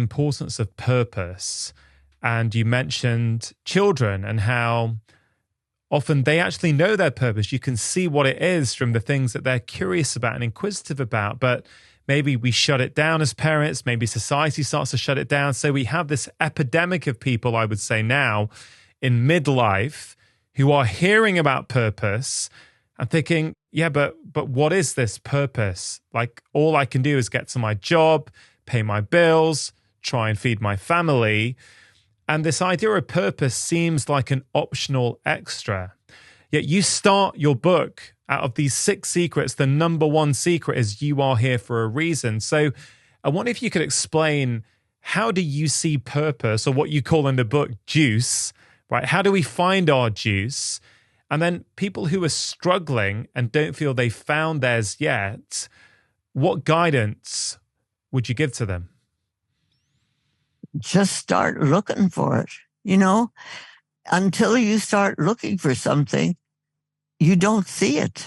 importance of purpose, and you mentioned children and how often they actually know their purpose. You can see what it is from the things that they're curious about and inquisitive about, but maybe we shut it down as parents. Maybe society starts to shut it down. So we have this epidemic of people, I would say now, in midlife who are hearing about purpose and thinking, yeah, but what is this purpose? Like, all I can do is get to my job, pay my bills, try and feed my family. And this idea of purpose seems like an optional extra. Yet you start your book out of these 6 secrets. The number one secret is you are here for a reason. So I wonder if you could explain, how do you see purpose, or what you call in the book juice, right? How do we find our juice? And then people who are struggling and don't feel they've found theirs yet, what guidance would you give to them? Just start looking for it. Until you start looking for something, you don't see it.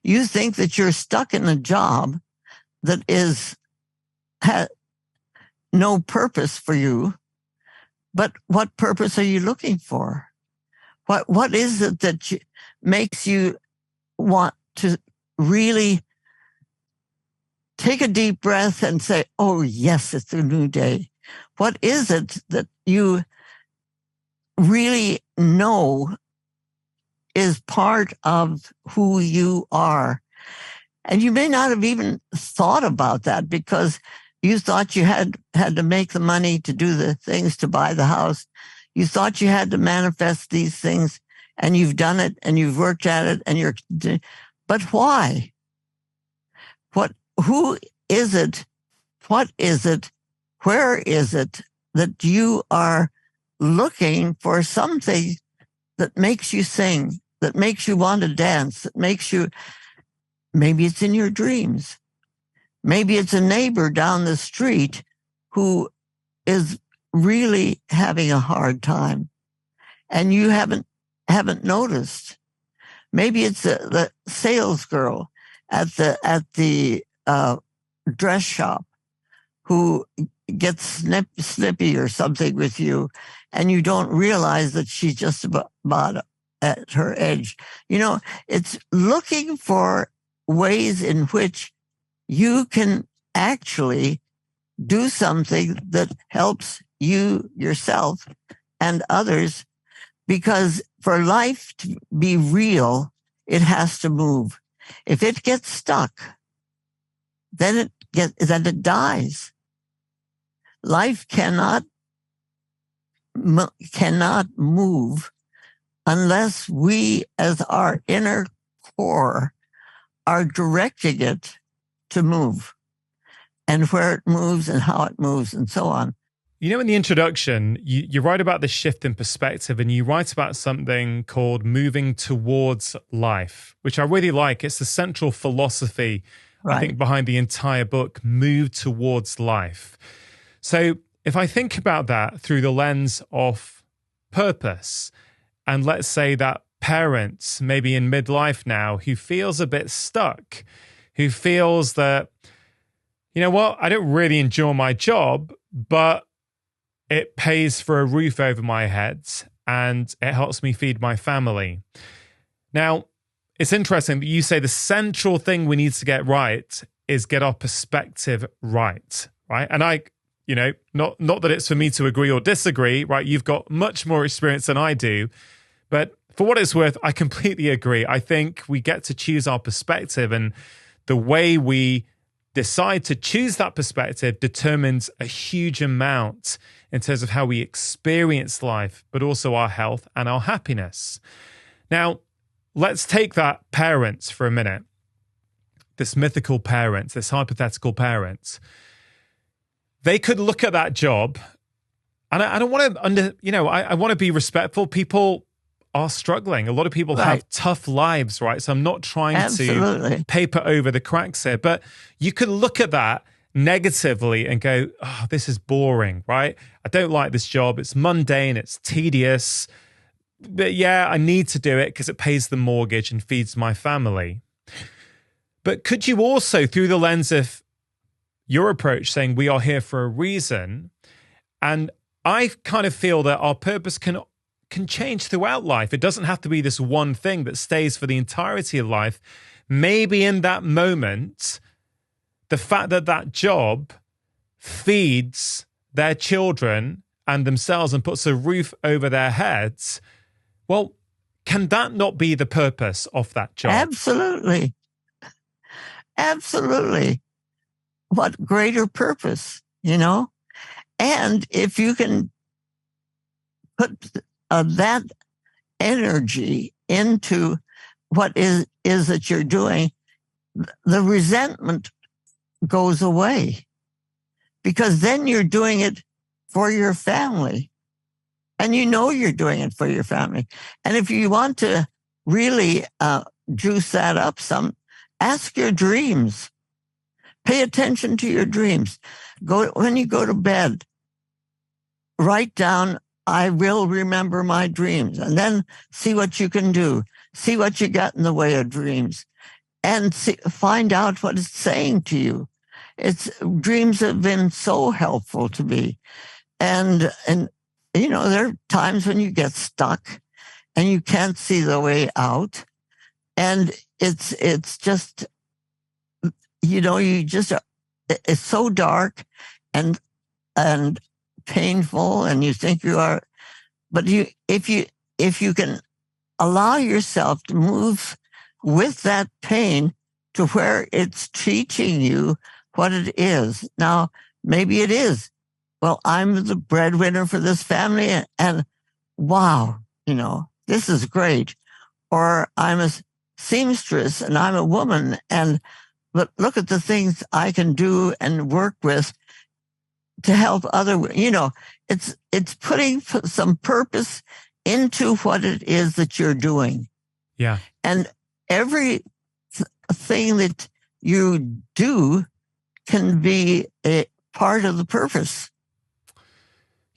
You think that you're stuck in a job that has no purpose for you. But what purpose are you looking for? What is it that makes you want to really take a deep breath and say, oh, yes, it's a new day? What is it that you really know is part of who you are? And you may not have even thought about that, because you thought you had to make the money to do the things to buy the house. You thought you had to manifest these things, and you've done it, and you've worked at it, but why? Who is it? What is it? Where is it that you are looking for something that makes you sing, that makes you want to dance, that makes you, maybe it's in your dreams. Maybe it's a neighbor down the street who is really having a hard time and you haven't noticed. Maybe it's the sales girl at the dress shop who gets snippy or something with you, and you don't realize that she's just about at her edge. It's looking for ways in which you can actually do something that helps you, yourself, and others, because for life to be real, it has to move. If it gets stuck, then it dies. Life cannot move unless we, as our inner core, are directing it to move, and where it moves and how it moves and so on. In the introduction, you write about the shift in perspective, and you write about something called moving towards life, which I really like. It's the central philosophy, right, I think, behind the entire book, move towards life. So if I think about that through the lens of purpose, and let's say that parent, maybe in midlife now, who feels a bit stuck, who feels that, I don't really enjoy my job, but it pays for a roof over my head and it helps me feed my family. Now, it's interesting that you say the central thing we need to get right is get our perspective right? And not that it's for me to agree or disagree, right? You've got much more experience than I do, but for what it's worth, I completely agree. I think we get to choose our perspective, and the way we decide to choose that perspective determines a huge amount in terms of how we experience life, but also our health and our happiness. Now, let's take that parent for a minute, this mythical parent, this hypothetical parent. They could look at that job, and I don't want to I want to be respectful. People are struggling. A lot of people have tough lives, right? So I'm not trying to paper over the cracks here, but you could look at that negatively and go, oh, this is boring, right? I don't like this job. It's mundane. It's tedious. But yeah, I need to do it because it pays the mortgage and feeds my family. But could you also, through the lens of your approach saying we are here for a reason. And I kind of feel that our purpose can change throughout life. It doesn't have to be this one thing that stays for the entirety of life. Maybe in that moment, the fact that that job feeds their children and themselves and puts a roof over their heads, well, can that not be the purpose of that job? Absolutely. Absolutely. What greater purpose, you know? And if you can put that energy into what is that you're doing, the resentment goes away, because then you're doing it for your family, and you know you're doing it for your family. And if you want to really juice that up some, ask your dreams. Pay attention to your dreams. When you go to bed, write down, I will remember my dreams, and then see what you can do. See what you got in the way of dreams, and find out what it's saying to you. Dreams have been so helpful to me. And you know, there are times when you get stuck and you can't see the way out. And it's just, you know, it's so dark and painful, and you think you are, but if you can allow yourself to move with that pain to where it's teaching you what it is. Now, maybe it is, well, I'm the breadwinner for this family, and wow, you know, this is great. Or I'm a seamstress and I'm a woman, but look at the things I can do and work with to help you know, it's putting some purpose into what it is that you're doing. Yeah. And every thing that you do can be a part of the purpose.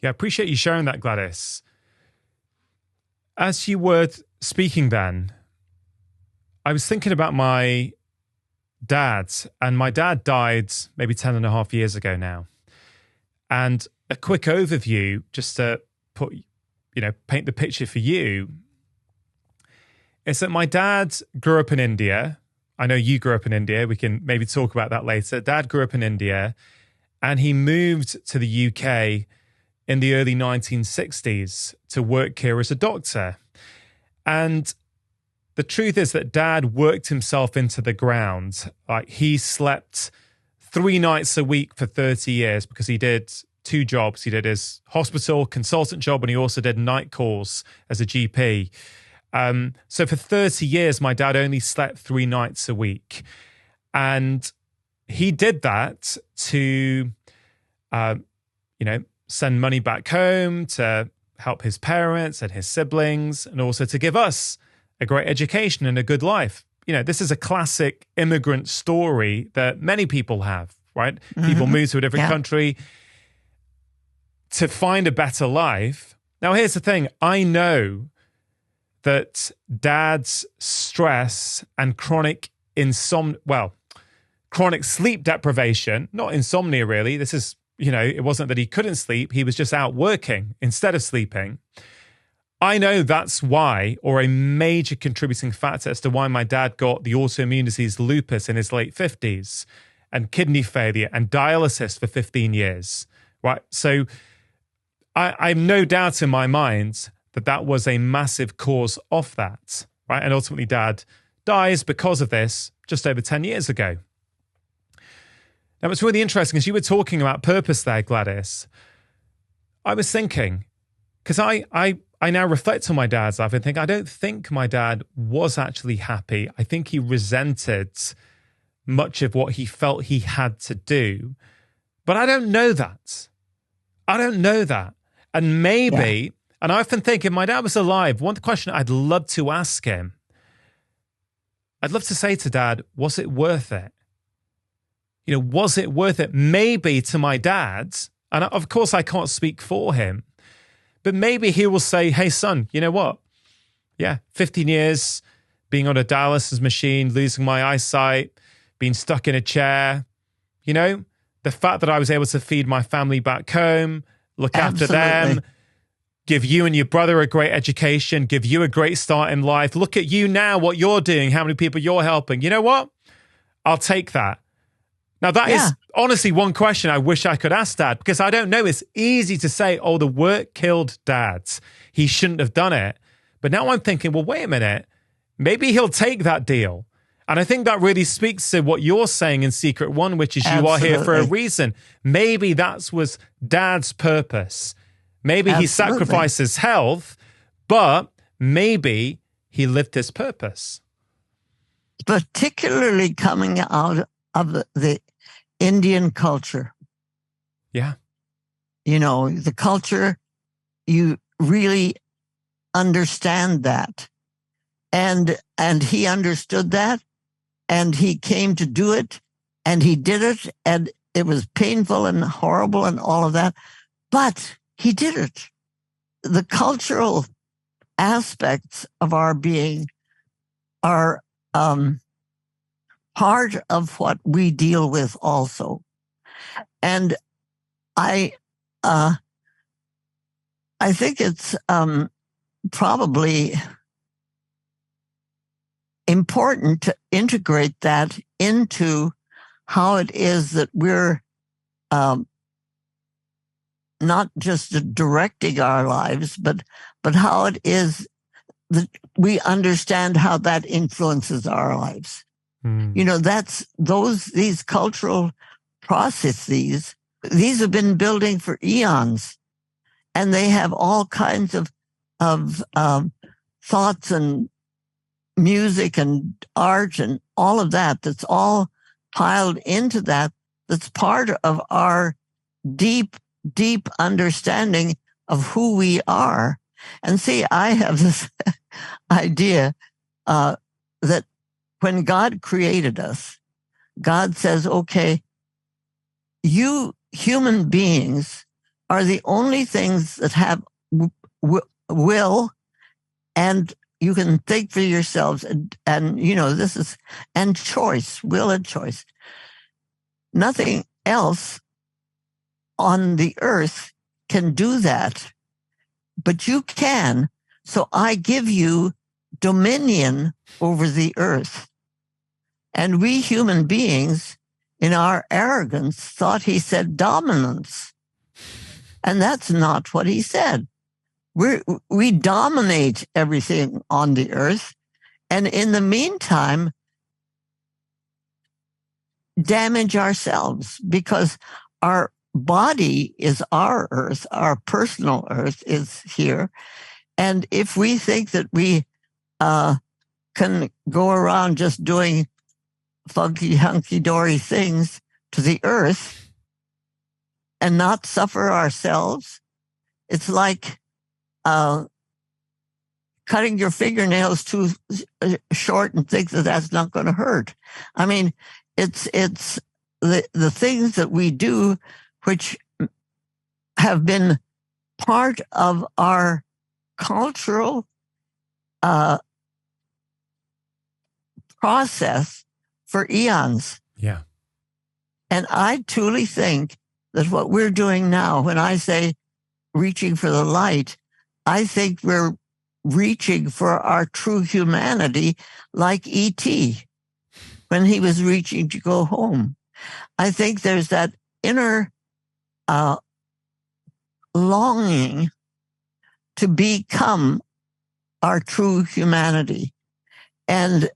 Yeah, I appreciate you sharing that, Gladys. As you were speaking then, I was thinking about my dad, and my dad died maybe 10 and a half years ago now. And a quick overview, just to paint the picture for you, is that my dad grew up in India. I know you grew up in India. We can maybe talk about that later. Dad grew up in India, and he moved to the UK in the early 1960s to work here as a doctor. And the truth is that Dad worked himself into the ground. Like, he slept 3 nights a week for 30 years because he did 2 jobs. He did his hospital consultant job, and he also did night calls as a GP. So for 30 years, my dad only slept 3 nights a week. And he did that to, send money back home, to help his parents and his siblings, and also to give us a great education and a good life. You know, this is a classic immigrant story that many people have, right? Mm-hmm. People move to a different country to find a better life. Now, here's the thing. I know that Dad's stress and chronic sleep deprivation, not insomnia really. This is, it wasn't that he couldn't sleep. He was just out working instead of sleeping. I know that's why, or a major contributing factor as to why my dad got the autoimmune disease lupus in his late 50s, and kidney failure and dialysis for 15 years, right? So I've no doubt in my mind that was a massive cause of that, right? And ultimately Dad dies because of this just over 10 years ago. Now, what's really interesting is you were talking about purpose there, Gladys. I was thinking, because I now reflect on my dad's life and think, I don't think my dad was actually happy. I think he resented much of what he felt he had to do. But I don't know that. And maybe, and I often think if my dad was alive, one question I'd love to ask him, I'd love to say to Dad, was it worth it? Was it worth it? Maybe to my dad, and of course I can't speak for him, but maybe he will say, hey, son, you know what? Yeah, 15 years being on a dialysis machine, losing my eyesight, being stuck in a chair, the fact that I was able to feed my family back home, look after Absolutely. them, give you and your brother a great education, give you a great start in life. Look at you now, what you're doing, how many people you're helping. You know what? I'll take that. Now, that is honestly one question I wish I could ask Dad, because I don't know. It's easy to say, oh, the work killed Dad. He shouldn't have done it. But now I'm thinking, well, wait a minute. Maybe he'll take that deal. And I think that really speaks to what you're saying in Secret One, which is you are here for a reason. Maybe that was Dad's purpose. Maybe he sacrificed his health, but maybe he lived his purpose. Particularly coming out of the Indian culture. Yeah. You know, the culture, you really understand that. And he understood that, and he came to do it, and he did it, and it was painful and horrible and all of that, but he did it. The cultural aspects of our being are part of what we deal with also. And I think it's probably important to integrate that into how it is that we're not just directing our lives, but how it is that we understand how that influences our lives. You know, these cultural processes, these have been building for eons, and they have all kinds of thoughts and music and art and all of that. That's all piled into that. That's part of our deep, deep understanding of who we are. And see, I have this idea that when God created us, God says, okay, you human beings are the only things that have will, and you can think for yourselves, and you know, and choice, will and choice. Nothing else on the earth can do that, but you can. So I give you dominion over the earth. And we human beings, in our arrogance, thought he said dominance. And that's not what he said. We dominate everything on the earth. And in the meantime, damage ourselves, because our body is our earth, our personal earth is here. And if we think that we can go around just doing funky, hunky-dory things to the earth and not suffer ourselves, it's like cutting your fingernails too short and think that that's not going to hurt. I mean, it's the things that we do which have been part of our cultural process for eons. Yeah. And I truly think that what we're doing now, when I say reaching for the light, I think we're reaching for our true humanity, like E.T. when he was reaching to go home. I think there's that inner longing to become our true humanity. And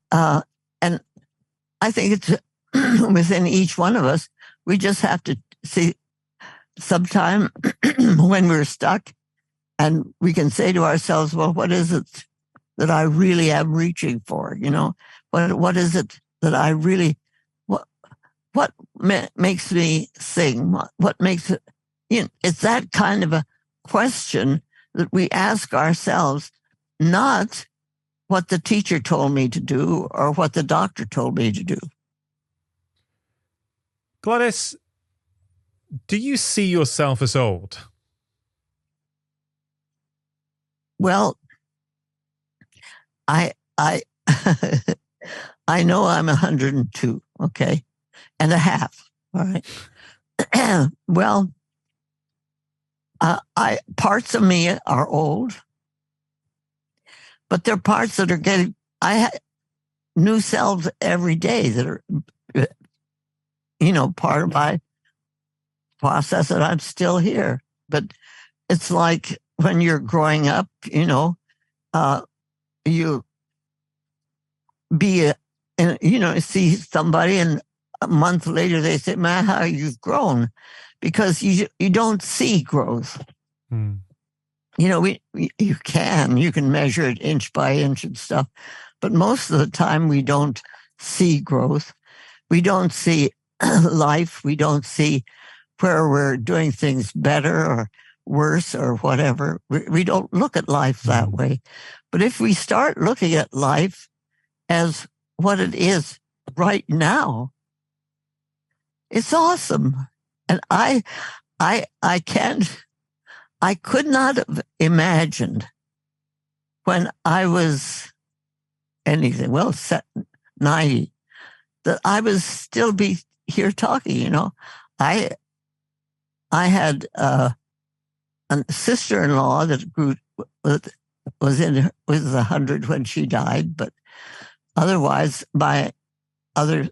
I think it's within each one of us. We just have to see sometime when we're stuck, and we can say to ourselves, well, what is it that I really am reaching for? You know, what is it that I really, what makes me sing? What makes it, you know, it's that kind of a question that we ask ourselves, not what the teacher told me to do or what the doctor told me to do. Gladys, do you see yourself as old? Well, I I know I'm 102, okay, and a half, all right. Well, parts of me are old, but there are parts that are getting. I have new selves every day that are, part of my process, that I'm still here. But it's like when you're growing up, you see somebody, and a month later they say, "Man, how you've grown," because you don't see growth. You can measure it inch by inch and stuff, but most of the time we don't see growth. We don't see life. We don't see where we're doing things better or worse or whatever. We don't look at life that way. But if we start looking at life as what it is right now, it's awesome. And I could not have imagined when I was anything, 90, that I would still be here talking, I had a sister-in-law that was 100 when she died, but otherwise my other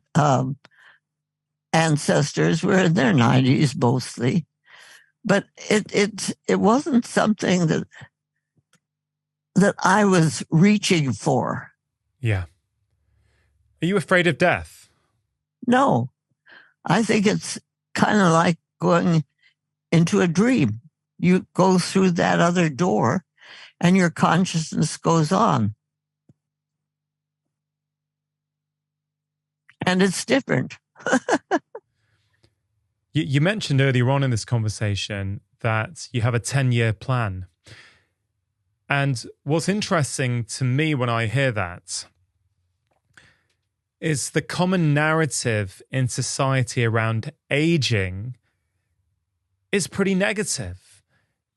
ancestors were in their 90s mostly. But it wasn't something that I was reaching for. Yeah. Are you afraid of death? No. I think it's kind of like going into a dream. You go through that other door and your consciousness goes on. And it's different. You mentioned earlier on in this conversation that you have a 10-year plan. And what's interesting to me when I hear that is the common narrative in society around aging is pretty negative.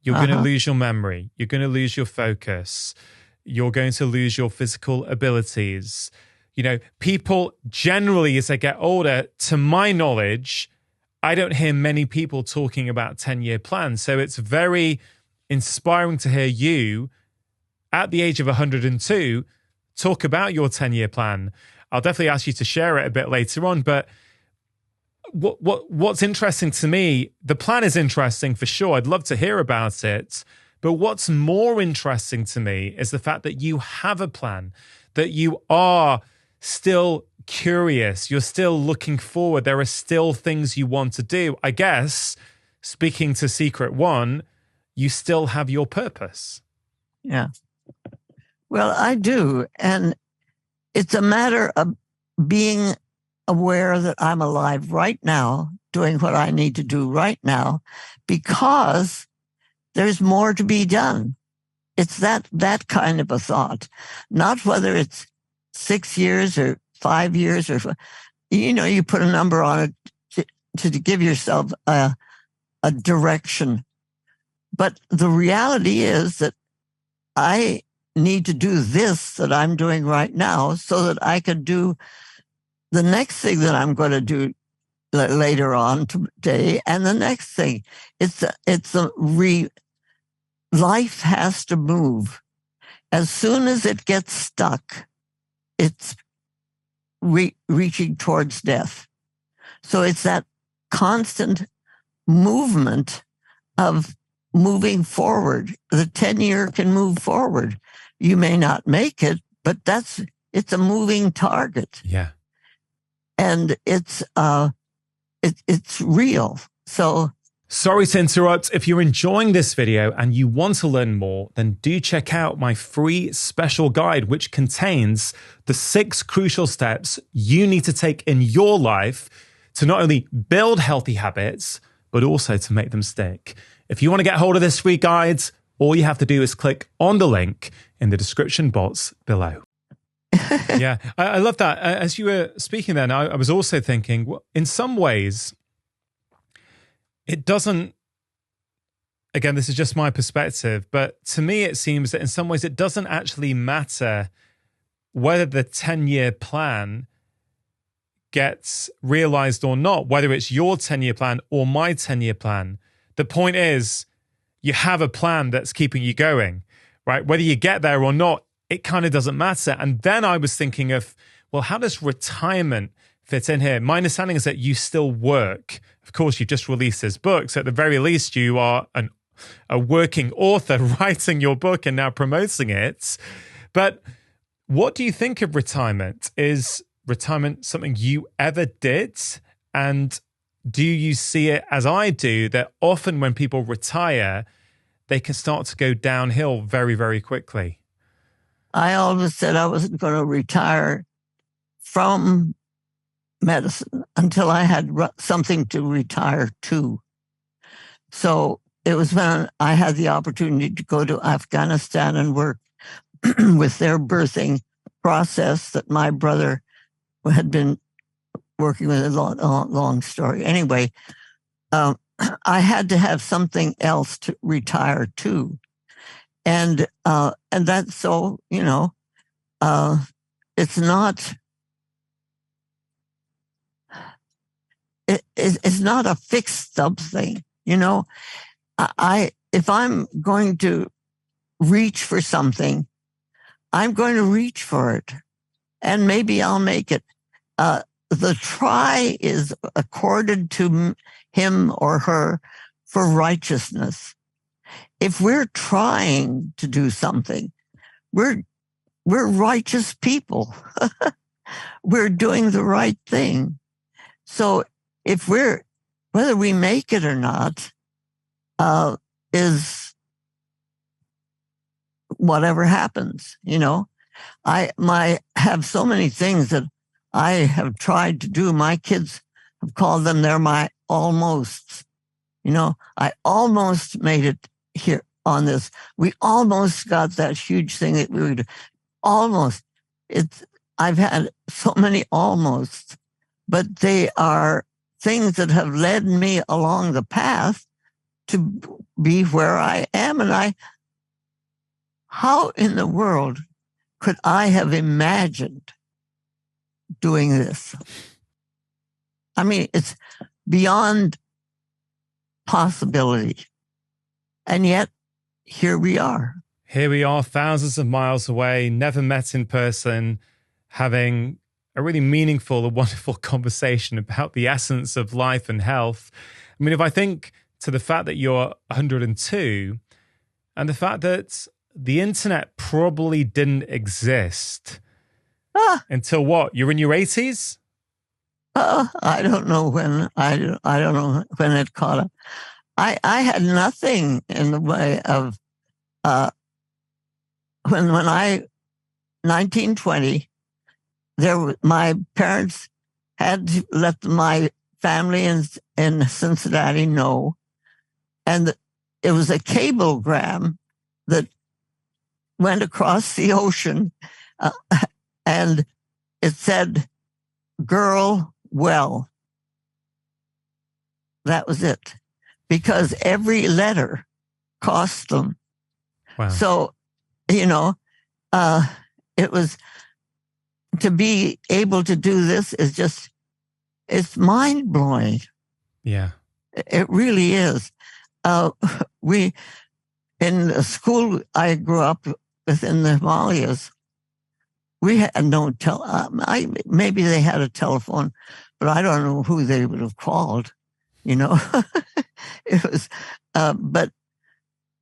You're going to lose your memory. You're going to lose your focus. You're going to lose your physical abilities. People generally, as they get older, to my knowledge, I don't hear many people talking about 10-year plans. So it's very inspiring to hear you at the age of 102 talk about your 10-year plan. I'll definitely ask you to share it a bit later on. But what's interesting to me, the plan is interesting for sure. I'd love to hear about it. But what's more interesting to me is the fact that you have a plan, that you are still curious, you're still looking forward, there are still things you want to do. I guess, speaking to Secret One, you still have your purpose. Yeah. Well, I do. And it's a matter of being aware that I'm alive right now, doing what I need to do right now, because there's more to be done. It's that kind of a thought, not whether it's 6 years or 5 years or, you put a number on it to give yourself a direction. But the reality is that I need to do this that I'm doing right now so that I can do the next thing that I'm going to do later on today and the next thing. Life has to move. As soon as it gets stuck, it's reaching towards death. So it's that constant movement of moving forward. The 10-year can move forward. You may not make it, but it's a moving target. Yeah. And it's real. So sorry to interrupt. If you're enjoying this video and you want to learn more, then do check out my free special guide, which contains the 6 crucial steps you need to take in your life to not only build healthy habits, but also to make them stick. If you want to get hold of this free guide, all you have to do is click on the link in the description box below. Yeah, I love that. As you were speaking then, I was also thinking, well, in some ways, it doesn't, again, this is just my perspective, but to me, it seems that in some ways, it doesn't actually matter whether the 10-year plan gets realized or not, whether it's your 10-year plan or my 10-year plan. The point is, you have a plan that's keeping you going, right? Whether you get there or not, it kind of doesn't matter. And then I was thinking of, well, how does retirement fit in here? My understanding is that you still work. Of course, you've just released this book. So at the very least, you are a working author writing your book and now promoting it. But what do you think of retirement? Is retirement something you ever did? And do you see it as I do, that often when people retire, they can start to go downhill very, very quickly? I always said I wasn't going to retire from medicine until I had something to retire to. So it was when I had the opportunity to go to Afghanistan and work with their birthing process that my brother had been working with. A long story. Anyway, I had to have something else to retire to. And that's so, it's not, it's not a fixed something, if I'm going to reach for something, I'm going to reach for it, and maybe I'll make it. The try is accorded to him or her for righteousness. If we're trying to do something, we're righteous people. We're doing the right thing. So whether we make it or not, is whatever happens, I have so many things that I have tried to do. My kids have called them, they're my almosts. I almost made it here on this. We almost got that huge thing that we were doing. Almost. I've had so many almost, but they are things that have led me along the path to be where I am. And how in the world could I have imagined doing this? I mean, it's beyond possibility. And yet, here we are. Here we are, thousands of miles away, never met in person, having a really meaningful and wonderful conversation about the essence of life and health. I mean, if I think to the fact that you're 102 and the fact that the internet probably didn't exist until what? You're in your 80s? I don't know when. I don't know when it caught up. I had nothing in the way of when 1920. My parents had to let my family in Cincinnati know, and it was a cablegram that went across the ocean, and it said, "Girl, well." That was it, because every letter cost them. Wow. So, it was, to be able to do this is just, it's mind-blowing. Yeah. It really is. In the school I grew up with in the Himalayas, we had no maybe they had a telephone, but I don't know who they would have called, It was, but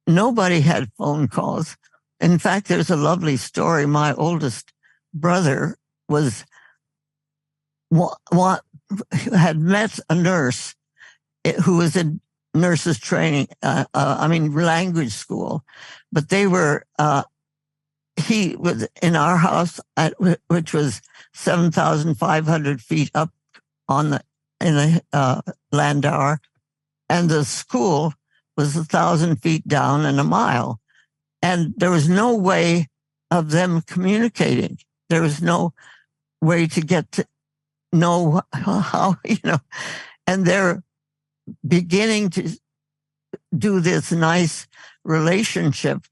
nobody had phone calls. In fact, there's a lovely story. My oldest brother had met a nurse who was in nurses training, language school, but they were, he was in our house, which was 7,500 feet up in the Landauer, and the school was 1,000 feet down and a mile. And there was no way of them communicating. There was no way to get to know how, and they're beginning to do this nice relationship.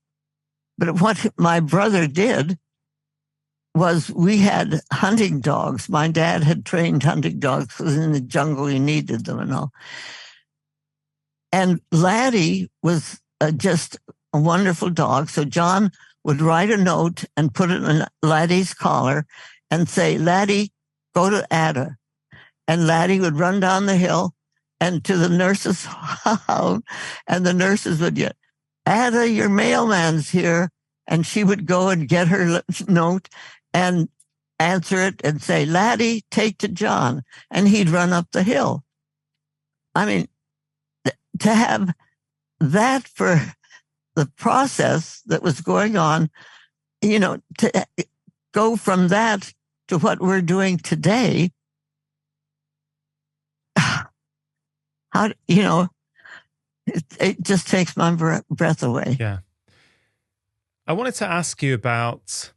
But what my brother did was we had hunting dogs. My dad had trained hunting dogs because in the jungle you needed them and all. And Laddie was just a wonderful dog. So John would write a note and put it in Laddie's collar and say, Laddie, go to Ada. And Laddie would run down the hill and to the nurse's house, and the nurses would get, Ada, your mailman's here. And she would go and get her note and answer it and say, Laddie, take to John. And he'd run up the hill. I mean, to have that for the process that was going on, to go from that to what we're doing today, how, it just takes my breath away. Yeah. I wanted to ask you about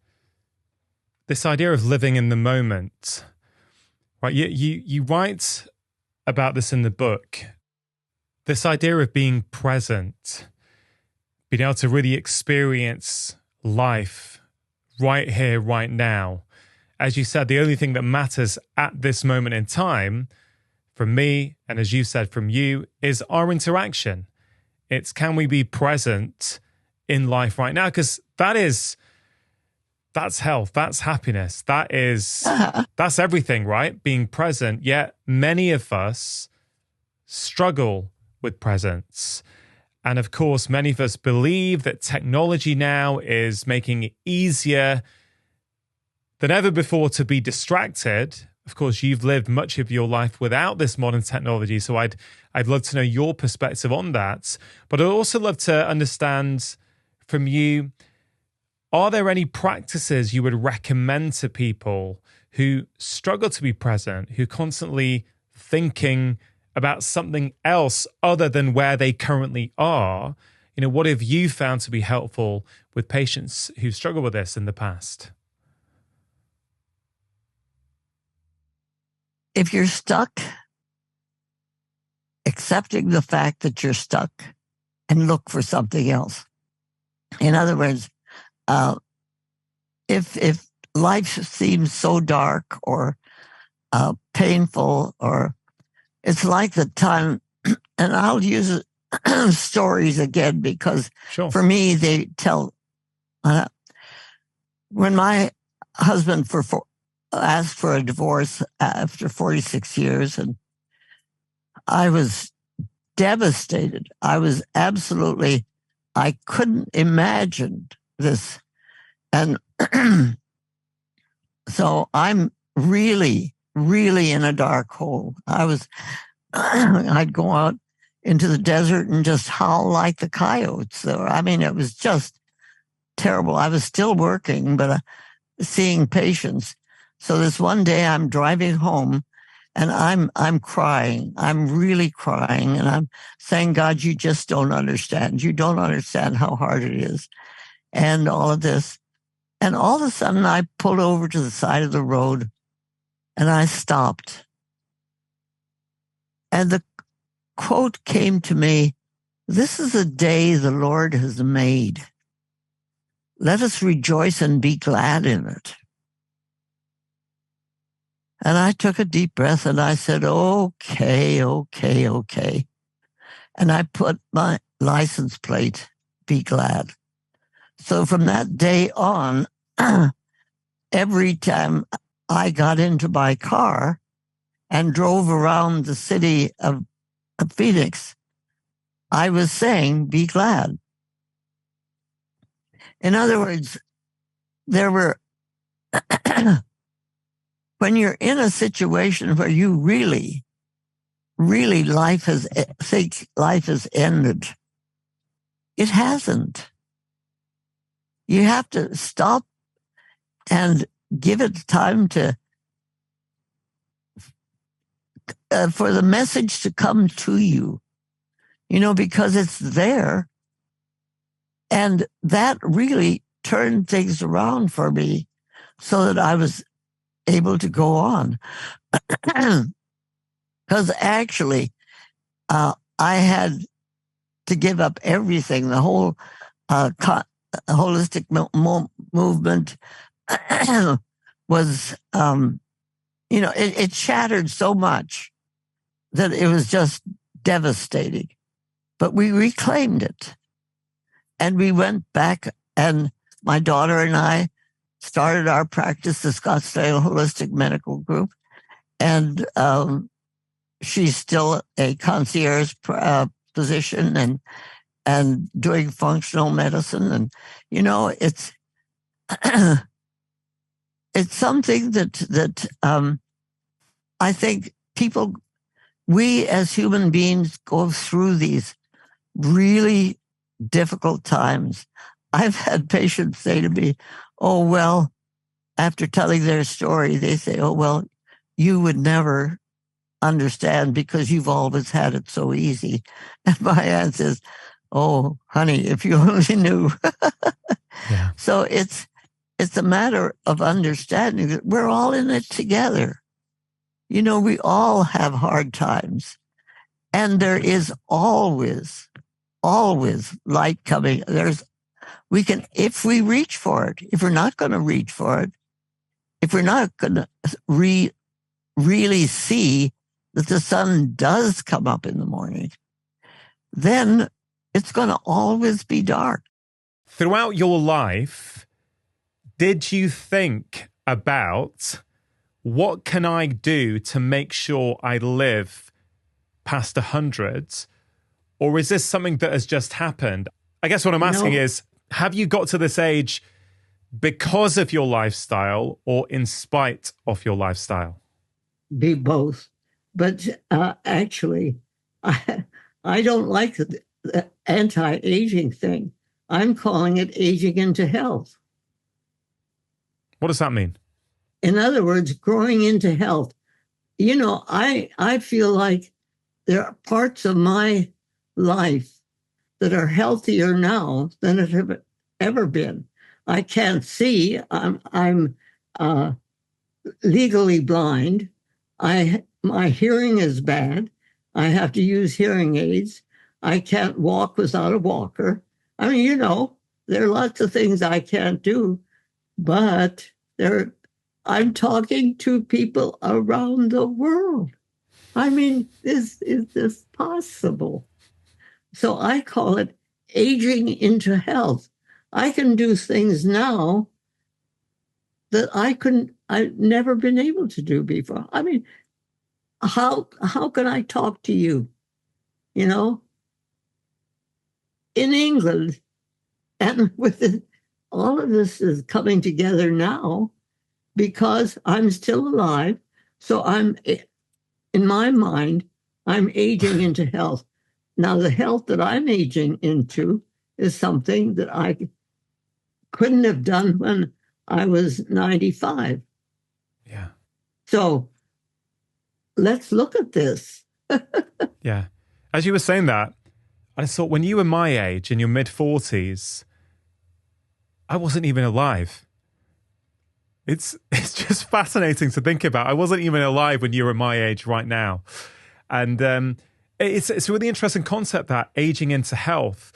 this idea of living in the moment. Right? You write about this in the book. This idea of being present, being able to really experience life right here, right now. As you said, the only thing that matters at this moment in time, from me, and as you said, from you, is our interaction. It's, can we be present in life right now? Because that's health, that's happiness, that's everything, right? Being present. Yet many of us struggle with presence. And of course, many of us believe that technology now is making it easier than ever before to be distracted. Of course, you've lived much of your life without this modern technology, so I'd love to know your perspective on that. But I'd also love to understand from you, are there any practices you would recommend to people who struggle to be present, who are constantly thinking about something else other than where they currently are? What have you found to be helpful with patients who struggle with this in the past? If you're stuck, accepting the fact that you're stuck and look for something else. In other words, if life seems so dark or painful, or it's like the time, and I'll use stories again because Sure. For me, they tell, when my husband asked for a divorce after 46 years, and I was devastated. I was I couldn't imagine this. And so I'm really, really in a dark hole. I'd go out into the desert and just howl like the coyotes. I mean, it was just terrible. I was still working, but seeing patients. So this one day I'm driving home and I'm crying. I'm really crying. And I'm saying, God, you just don't understand. You don't understand how hard it is. And all of this. And all of a sudden I pulled over to the side of the road and I stopped. And the quote came to me, "This is a day the Lord has made. Let us rejoice and be glad in it." And I took a deep breath and I said, okay. And I put my license plate, "Be glad." So from that day on, every time I got into my car and drove around the city of Phoenix, I was saying, "Be glad." In other words, there were, when you're in a situation where you really think life has ended, it hasn't. You have to stop and give it time to, for the message to come to you, because it's there. And that really turned things around for me so that I was able to go on. Because actually, I had to give up everything, the whole holistic movement, was, it shattered so much that it was just devastating. But we reclaimed it. And we went back, and my daughter and I started our practice, the Scottsdale Holistic Medical Group. And she's still a concierge physician and doing functional medicine. And, it's it's something that I think we as human beings go through these really difficult times. I've had patients say to me, oh, well, after telling their story, they say, oh, well, you would never understand because you've always had it so easy. And my answer is, oh, honey, if you only knew. Yeah. So it's a matter of understanding that we're all in it together. We all have hard times. And there is always light coming. If we reach for it, if we're not going to reach for it, if we're not going to really see that the sun does come up in the morning, then it's going to always be dark. Throughout your life, did you think about what can I do to make sure I live past 100? Or is this something that has just happened? I guess what I'm asking is, have you got to this age because of your lifestyle or in spite of your lifestyle? Be both. But actually, I don't like the anti-aging thing. I'm calling it aging into health. What does that mean? In other words, growing into health. I feel like there are parts of my life that are healthier now than it have ever been. I can't see. I'm legally blind. My hearing is bad. I have to use hearing aids. I can't walk without a walker. I mean, there are lots of things I can't do, but I'm talking to people around the world. I mean, is this possible? So I call it aging into health. I can do things now that I've never been able to do before. I mean, how can I talk to you? In England, and all of this is coming together now because I'm still alive. So in my mind, I'm aging into health. Now, the health that I'm aging into is something that I couldn't have done when I was 95. Yeah. So let's look at this. Yeah. As you were saying that, I thought when you were my age, in your mid-40s, I wasn't even alive. It's just fascinating to think about. I wasn't even alive when you were my age right now. And it's a really interesting concept, that aging into health.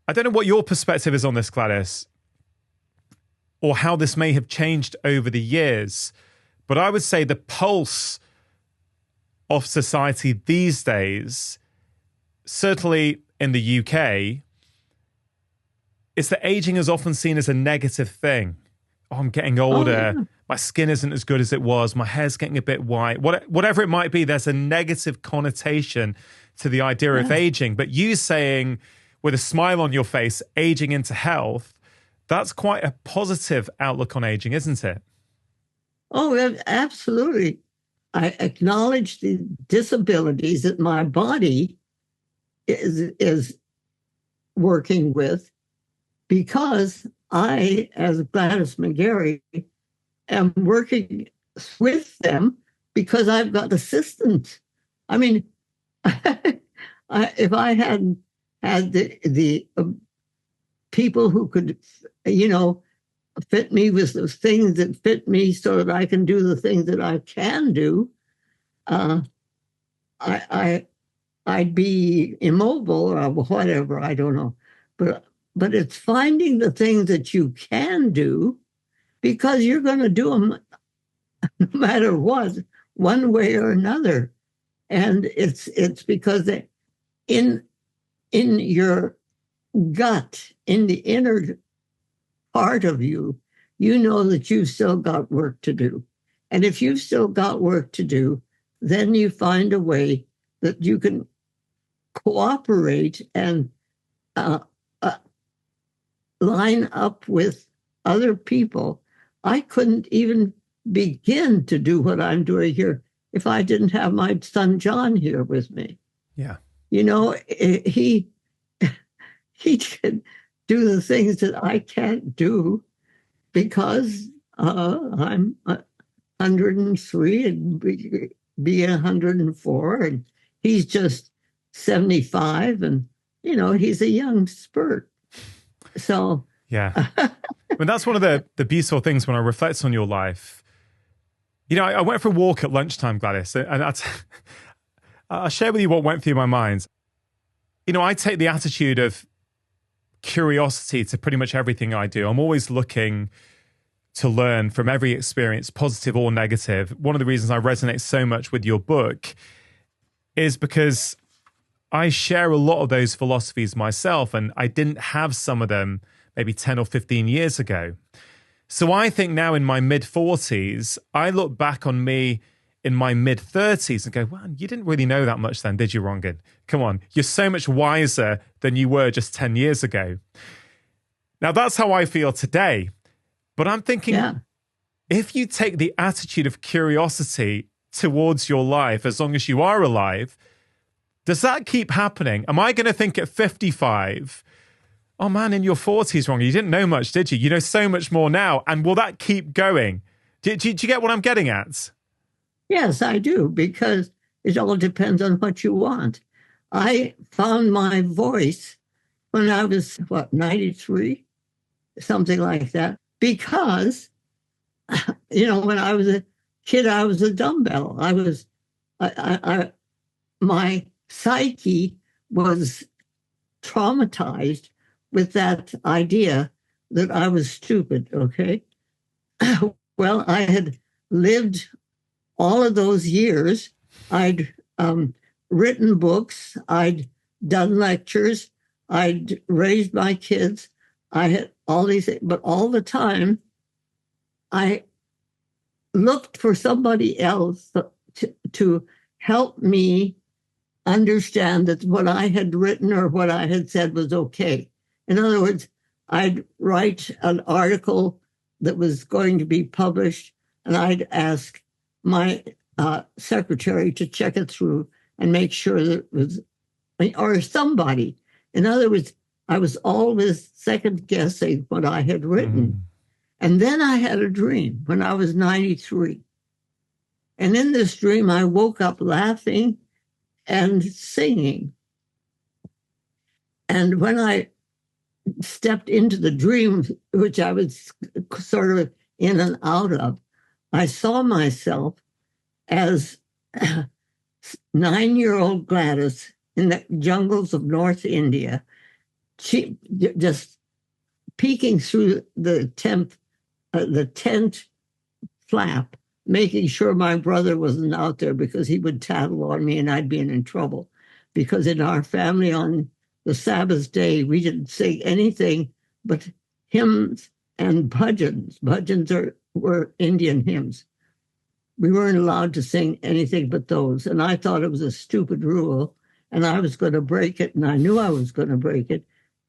I don't know what your perspective is on this, Gladys, or how this may have changed over the years, but I would say the pulse of society these days, certainly in the UK, is that aging is often seen as a negative thing. Oh, I'm getting older. Oh, yeah. My skin isn't as good as it was. My hair's getting a bit white. Whatever it might be, there's a negative connotation to the idea of aging. But you saying, with a smile on your face, aging into health, that's quite a positive outlook on aging, isn't it? Oh, absolutely. I acknowledge the disabilities that my body is working with, because I, as Gladys McGarey, am working with them because I've got assistance. I mean, if I hadn't had the people who could, fit me with the things that fit me so that I can do the things that I can do, I'd be immobile or whatever, I don't know. But it's finding the things that you can do, because you're going to do them no matter what, one way or another. And it's because in your gut, in the inner part of you, you know that you've still got work to do. And if you've still got work to do, then you find a way that you can cooperate and line up with other people. I couldn't even begin to do what I'm doing here if I didn't have my son John here with me. Yeah. You know, he can do the things that I can't do because I'm 103 and be 104, and he's just 75, and you know, he's a young spurt. So yeah. I mean, that's one of the beautiful things when I reflect on your life. You know, I went for a walk at lunchtime, Gladys, and I'll share with you what went through my mind. You know, I take the attitude of curiosity to pretty much everything I do. I'm always looking to learn from every experience, positive or negative. One of the reasons I resonate so much with your book is because I share a lot of those philosophies myself, and I didn't have some of them maybe 10 or 15 years ago. So I think now in my mid-40s, I look back on me in my mid-30s and go, well, you didn't really know that much then, did you, Rongan? Come on, you're so much wiser than you were just 10 years ago. Now, that's how I feel today. But I'm thinking, if you take the attitude of curiosity towards your life, as long as you are alive, does that keep happening? Am I going to think at 55, oh man, in your 40s, Ron, you didn't know much, did you? You know so much more now. And will that keep going? Do you get what I'm getting at? Yes, I do, because it all depends on what you want. I found my voice when I was, 93? Something like that. Because, you know, when I was a kid, I was a dumbbell. My psyche was traumatized with that idea that I was stupid, okay? Well, I had lived all of those years. I'd written books. I'd done lectures. I'd raised my kids. I had all these things, but all the time I looked for somebody else to help me understand that what I had written or what I had said was okay. In other words, I'd write an article that was going to be published, and I'd ask my secretary to check it through and make sure that it was, or somebody. In other words, I was always second guessing what I had written. And then I had a dream when I was 93. And in this dream, I woke up laughing and singing. And when I stepped into the dream, which I was sort of in and out of, I saw myself as 9-year-old Gladys in the jungles of North India, she just peeking through the tent flap, making sure my brother wasn't out there because he would tattle on me and I'd be in trouble. Because in our family on the Sabbath day, we didn't sing anything but hymns and bhajans. Bhajans were Indian hymns. We weren't allowed to sing anything but those. And I thought it was a stupid rule, and I was going to break it, and I knew I was going to break it.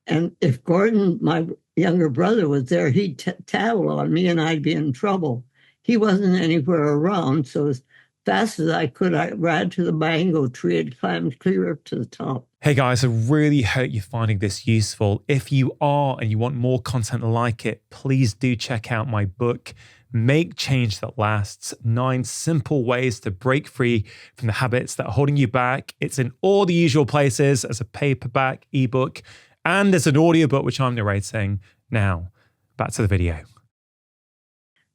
And if Gordon, my younger brother, was there, he'd tattle on me and I'd be in trouble. He wasn't anywhere around, so as fast as I could, I ran to the mango tree and climbed clear up to the top. Hey guys, I really hope you're finding this useful. If you are and you want more content like it, please do check out my book, Make Change That Lasts, 9 Simple Ways to Break Free from the Habits That Are Holding You Back. It's in all the usual places as a paperback, ebook, and as an audiobook, which I'm narrating. Now, back to the video.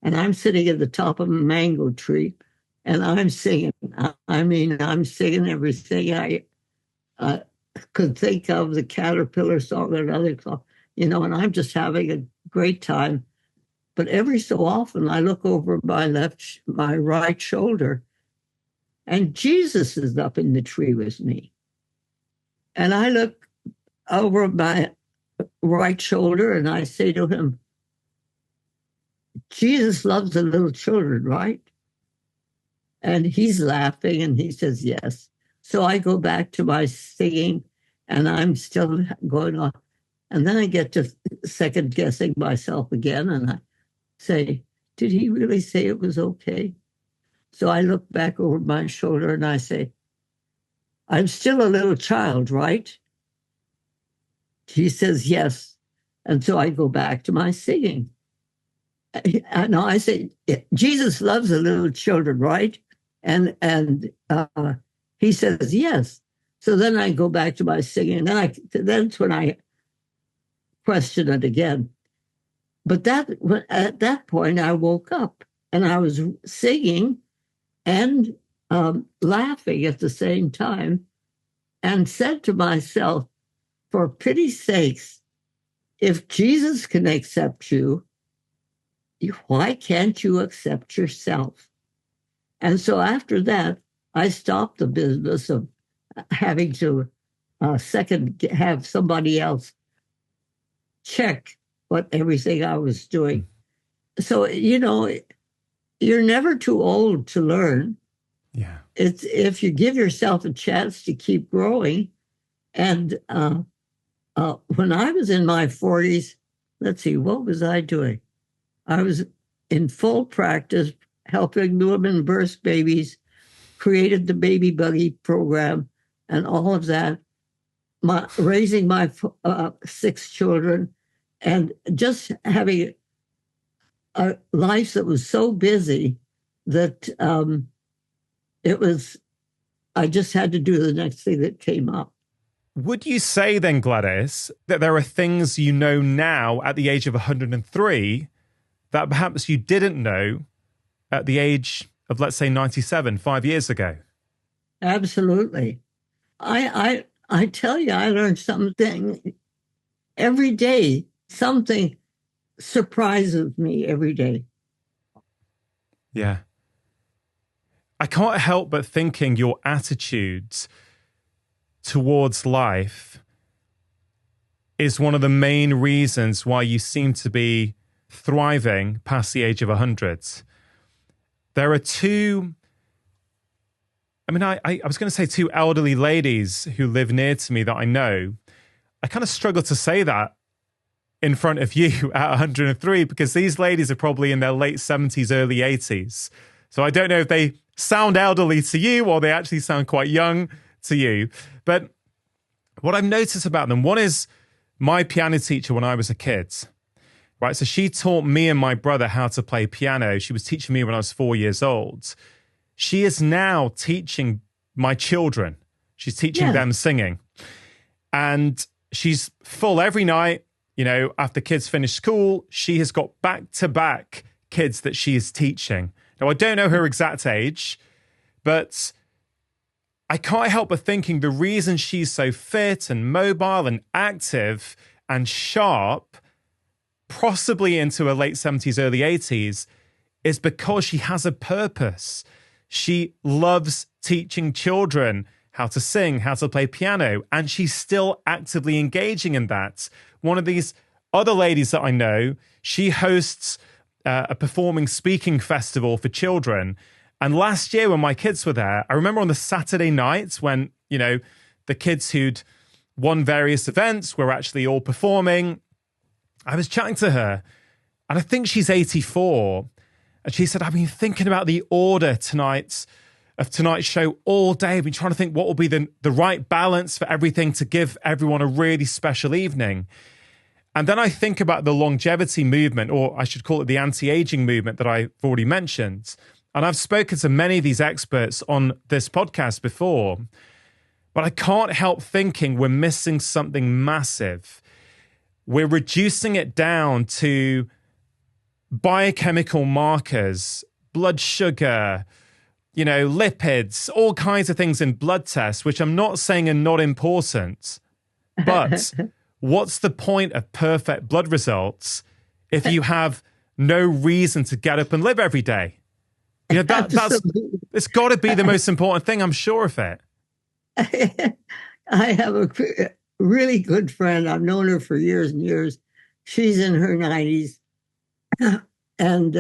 And I'm sitting at the top of a mango tree, and I'm singing. I'm singing everything I could think of, the Caterpillar song and other song, and I'm just having a great time. But every so often I look over my right shoulder, and Jesus is up in the tree with me. And I look over my right shoulder and I say to him, Jesus loves the little children, right? And he's laughing and he says, yes. So I go back to my singing and I'm still going on. And then I get to second guessing myself again and I say, did he really say it was okay? So I look back over my shoulder and I say, I'm still a little child, right? He says, yes. And so I go back to my singing. And I say, Jesus loves the little children, right? And he says, yes. So then I go back to my singing. And that's when I question it again. But at that point, I woke up and I was singing and laughing at the same time and said to myself, for pity's sakes, if Jesus can accept you, why can't you accept yourself? And so after that, I stopped the business of having to have somebody else check what everything I was doing. So, you're never too old to learn. Yeah. It's if you give yourself a chance to keep growing. And when I was in my 40s, let's see, what was I doing? I was in full practice helping women birth babies, created the baby buggy program and all of that, raising my 6 children, and just having a life that was so busy that I just had to do the next thing that came up. Would you say then, Gladys, that there are things you know now at the age of 103 that perhaps you didn't know at the age of, let's say, 97, 5 years ago? Absolutely. I tell you, I learned something every day. Something surprises me every day. Yeah. I can't help but thinking your attitudes towards life is one of the main reasons why you seem to be thriving past the age of 100. There are two, I was going to say 2 elderly ladies who live near to me that I know. I kind of struggle to say that in front of you at 103 because these ladies are probably in their late 70s, early 80s. So I don't know if they sound elderly to you or they actually sound quite young to you. But what I've noticed about them, one is my piano teacher when I was a kid, right? So she taught me and my brother how to play piano. She was teaching me when I was 4 years old. She is now teaching my children. She's teaching them singing. And she's full every night, after kids finish school. She has got back-to-back kids that she is teaching. Now, I don't know her exact age, but I can't help but thinking the reason she's so fit and mobile and active and sharp, possibly into her late 70s, early 80s, is because she has a purpose. She loves teaching children how to sing, how to play piano, and she's still actively engaging in that. One of these other ladies that I know, she hosts a performing speaking festival for children. And last year when my kids were there, I remember on the Saturday nights when, the kids who'd won various events were actually all performing, I was chatting to her, and I think she's 84. And she said, I've been thinking about the order tonight's show all day. I've been trying to think what will be the right balance for everything to give everyone a really special evening. And then I think about the longevity movement, or I should call it the anti-aging movement that I've already mentioned. And I've spoken to many of these experts on this podcast before, but I can't help thinking we're missing something massive. We're reducing it down to biochemical markers, blood sugar, lipids, all kinds of things in blood tests, which I'm not saying are not important. But what's the point of perfect blood results if you have no reason to get up and live every day. You know, it's got to be the most important thing. I'm sure of it. I have a really good friend. I've known her for years and years. She's in her 90s. And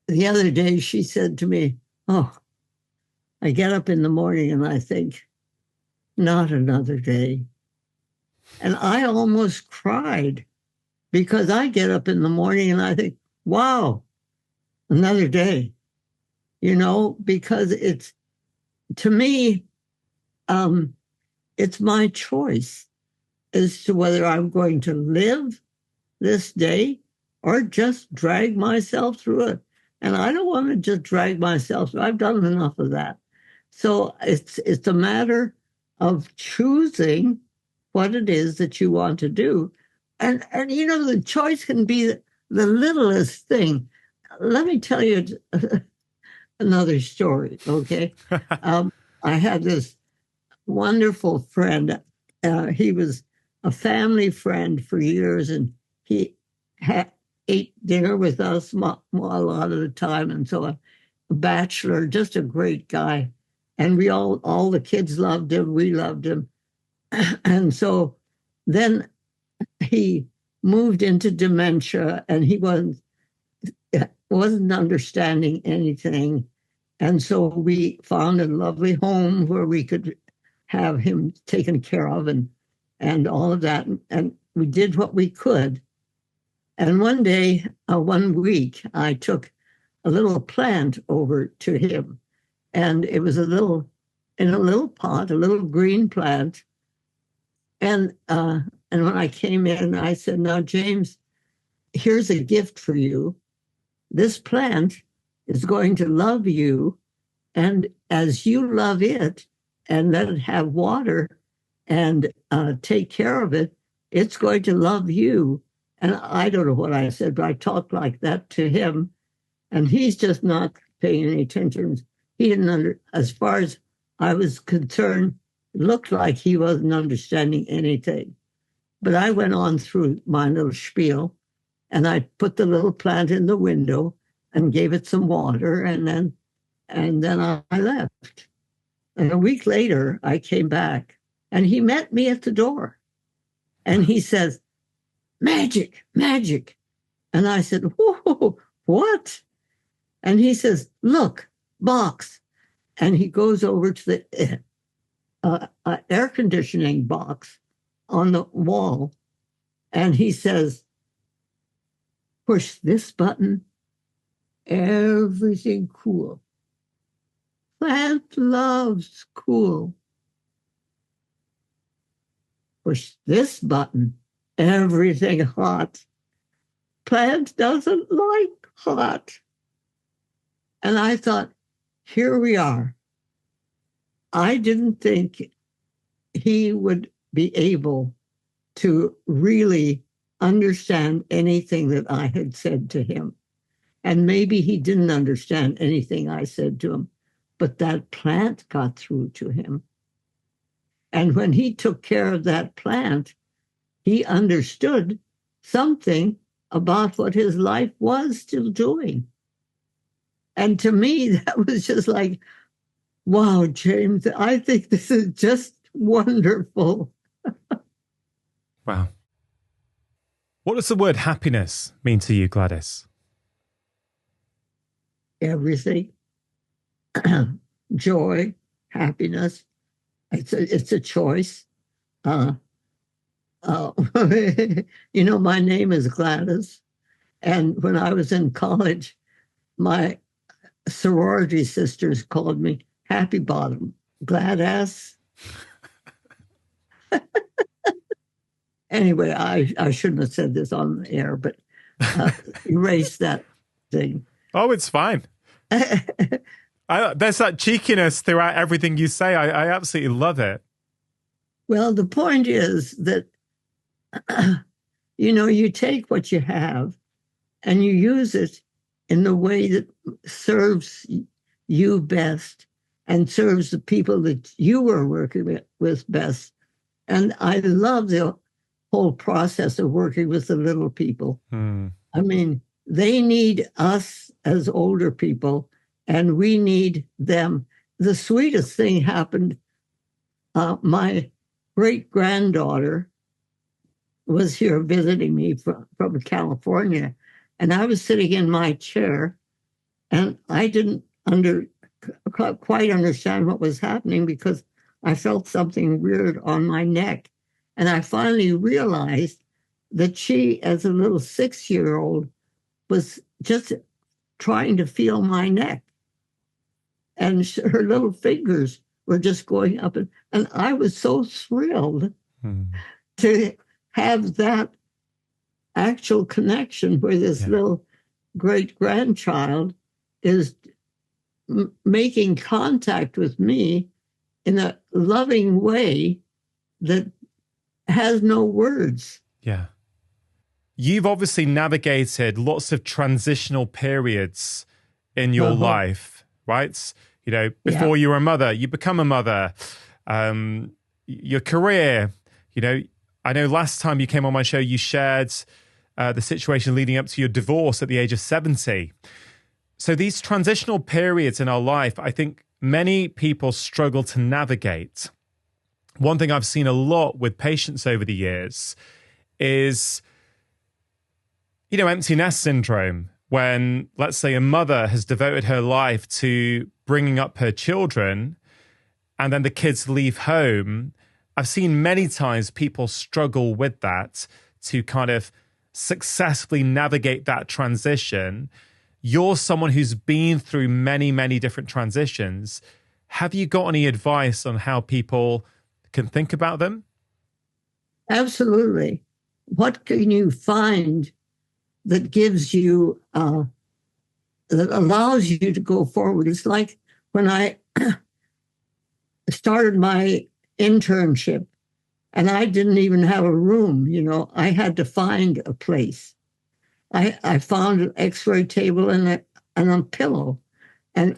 the other day she said to me, "Oh, I get up in the morning and I think, not another day." And I almost cried because I get up in the morning and I think, wow, another day, you know, because it's, to me, it's my choice as to whether I'm going to live this day or just drag myself through it. And I don't want to just drag myself through. I've done enough of that. So it's a matter of choosing what it is that you want to do. And you know, the choice can be the littlest thing. Let me tell you another story, okay? I had this wonderful friend. He was a family friend for years, and he ate dinner with us a lot of the time, and so a bachelor, just a great guy. And we all the kids loved him, we loved him. And so then he moved into dementia, and he wasn't understanding anything. And so we found a lovely home where we could have him taken care of and all of that. And we did what we could. And one day, one week, I took a little plant over to him. And it was in a little pot, a little green plant. And when I came in, I said, "Now, James, here's a gift for you. This plant is going to love you. And as you love it and let it have water and take care of it, it's going to love you." And I don't know what I said, but I talked like that to him. And he's just not paying any attention. He didn't as far as I was concerned, it looked like he wasn't understanding anything. But I went on through my little spiel, and I put the little plant in the window and gave it some water, and then I left. And a week later, I came back, and he met me at the door. And he says, "Magic, magic." And I said, "Whoa, what?" And he says, "Look, box." And he goes over to the air conditioning box on the wall. And he says, "Push this button, everything cool. Plant loves cool. Push this button, everything hot. Plant doesn't like hot." And I thought, here we are. I didn't think he would be able to really understand anything that I had said to him. And maybe he didn't understand anything I said to him, but that plant got through to him. And when he took care of that plant, he understood something about what his life was still doing. And to me, that was just like, wow, James, I think this is just wonderful. Wow. What does the word happiness mean to you, Gladys? Everything. Joy, happiness. It's a choice. You know, my name is Gladys. And when I was in college, my sorority sisters called me Happy Bottom, Gladys. Anyway, I shouldn't have said this on the air, but erase that thing. Oh, it's fine. There's that cheekiness throughout everything you say. I absolutely love it. Well, the point is that, you know, you take what you have and you use it in the way that serves you best and serves the people that you are working with best. And I love the whole process of working with the little people. Hmm. I mean, they need us as older people, and we need them. The sweetest thing happened. My great-granddaughter was here visiting me from California, and I was sitting in my chair, and I didn't quite understand what was happening because I felt something weird on my neck. And I finally realized that she, as a little 6-year-old, was just trying to feel my neck. And her little fingers were just going up. And I was so thrilled to have that actual connection where this little great-grandchild is making contact with me in a loving way that has no words. Yeah. You've obviously navigated lots of transitional periods in your life, right? You know, before you were a mother, you become a mother, your career, you know, I know last time you came on my show, you shared the situation leading up to your divorce at the age of 70. So these transitional periods in our life, I think many people struggle to navigate. One thing I've seen a lot with patients over the years is, you know, empty nest syndrome. When, let's say, a mother has devoted her life to bringing up her children and then the kids leave home, I've seen many times people struggle with that to kind of successfully navigate that transition. You're someone who's been through many, many different transitions. Have you got any advice on how people can think about them? Absolutely. What can you find that gives you, that allows you to go forward? It's like when I started my internship and I didn't even have a room, you know, I had to find a place. I found an x-ray table and a pillow, and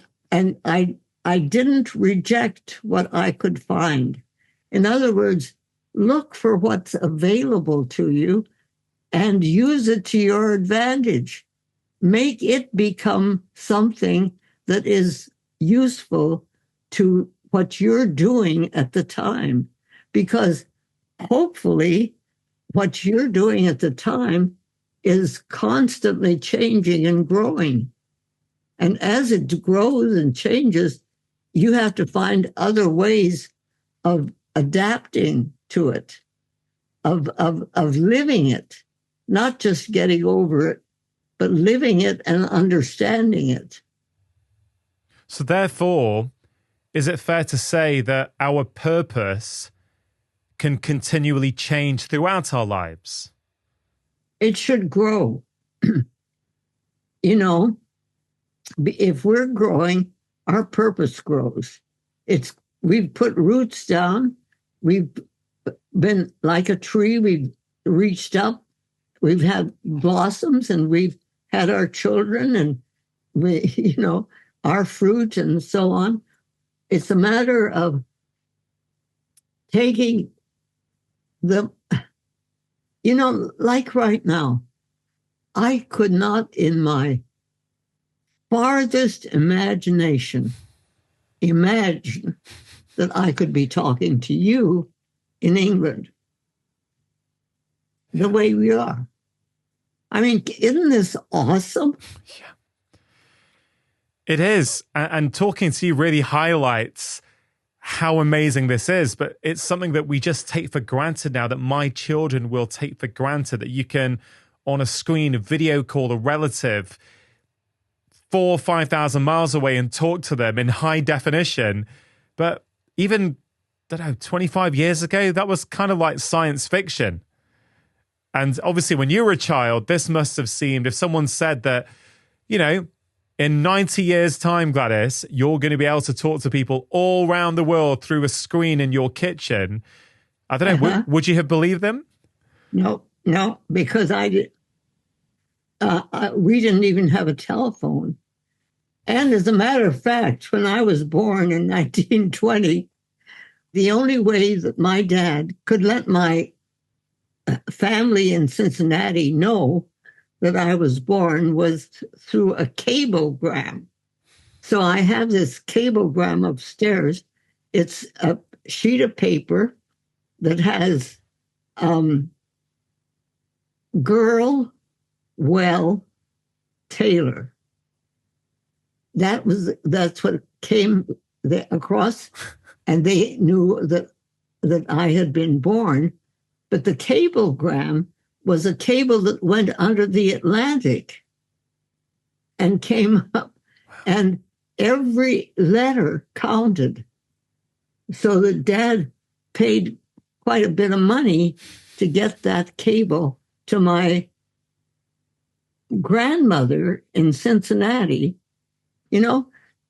I didn't reject what I could find. In other words, look for what's available to you and use it to your advantage. Make it become something that is useful to what you're doing at the time, because hopefully what you're doing at the time is constantly changing and growing. And as it grows and changes, you have to find other ways of adapting to it, of living it, not just getting over it, but living it and understanding it. So therefore, is it fair to say that our purpose can continually change throughout our lives? It should grow. You know, if we're growing, our purpose grows. We've put roots down. We've been like a tree. We've reached up. We've had blossoms, and we've had our children, and you know, our fruit, and so on. It's a matter of taking the, you know, like right now, I could not in my farthest imagination imagine that I could be talking to you in England the way we are. I mean, isn't this awesome? Yeah. It is. And talking to you really highlights how amazing this is, but it's something that we just take for granted now, that my children will take for granted, that you can, on a screen, video call a relative 4,000 or 5,000 miles away and talk to them in high definition. But even, I don't know, 25 years ago, that was kind of like science fiction. And obviously when you were a child, this must have seemed, if someone said that, you know, in 90 years' time, Gladys, you're going to be able to talk to people all around the world through a screen in your kitchen, I don't know, would you have believed them? No, because we didn't even have a telephone. And as a matter of fact, when I was born in 1920, the only way that my dad could let my family in Cincinnati know that I was born was through a cablegram. So I have this cablegram upstairs. It's a sheet of paper that has girl, well, Taylor. That's what came across, and they knew that I had been born. But the cablegram was a cable that went under the Atlantic and came up, and every letter counted. So that Dad paid quite a bit of money to get that cable to my grandmother in Cincinnati. You know,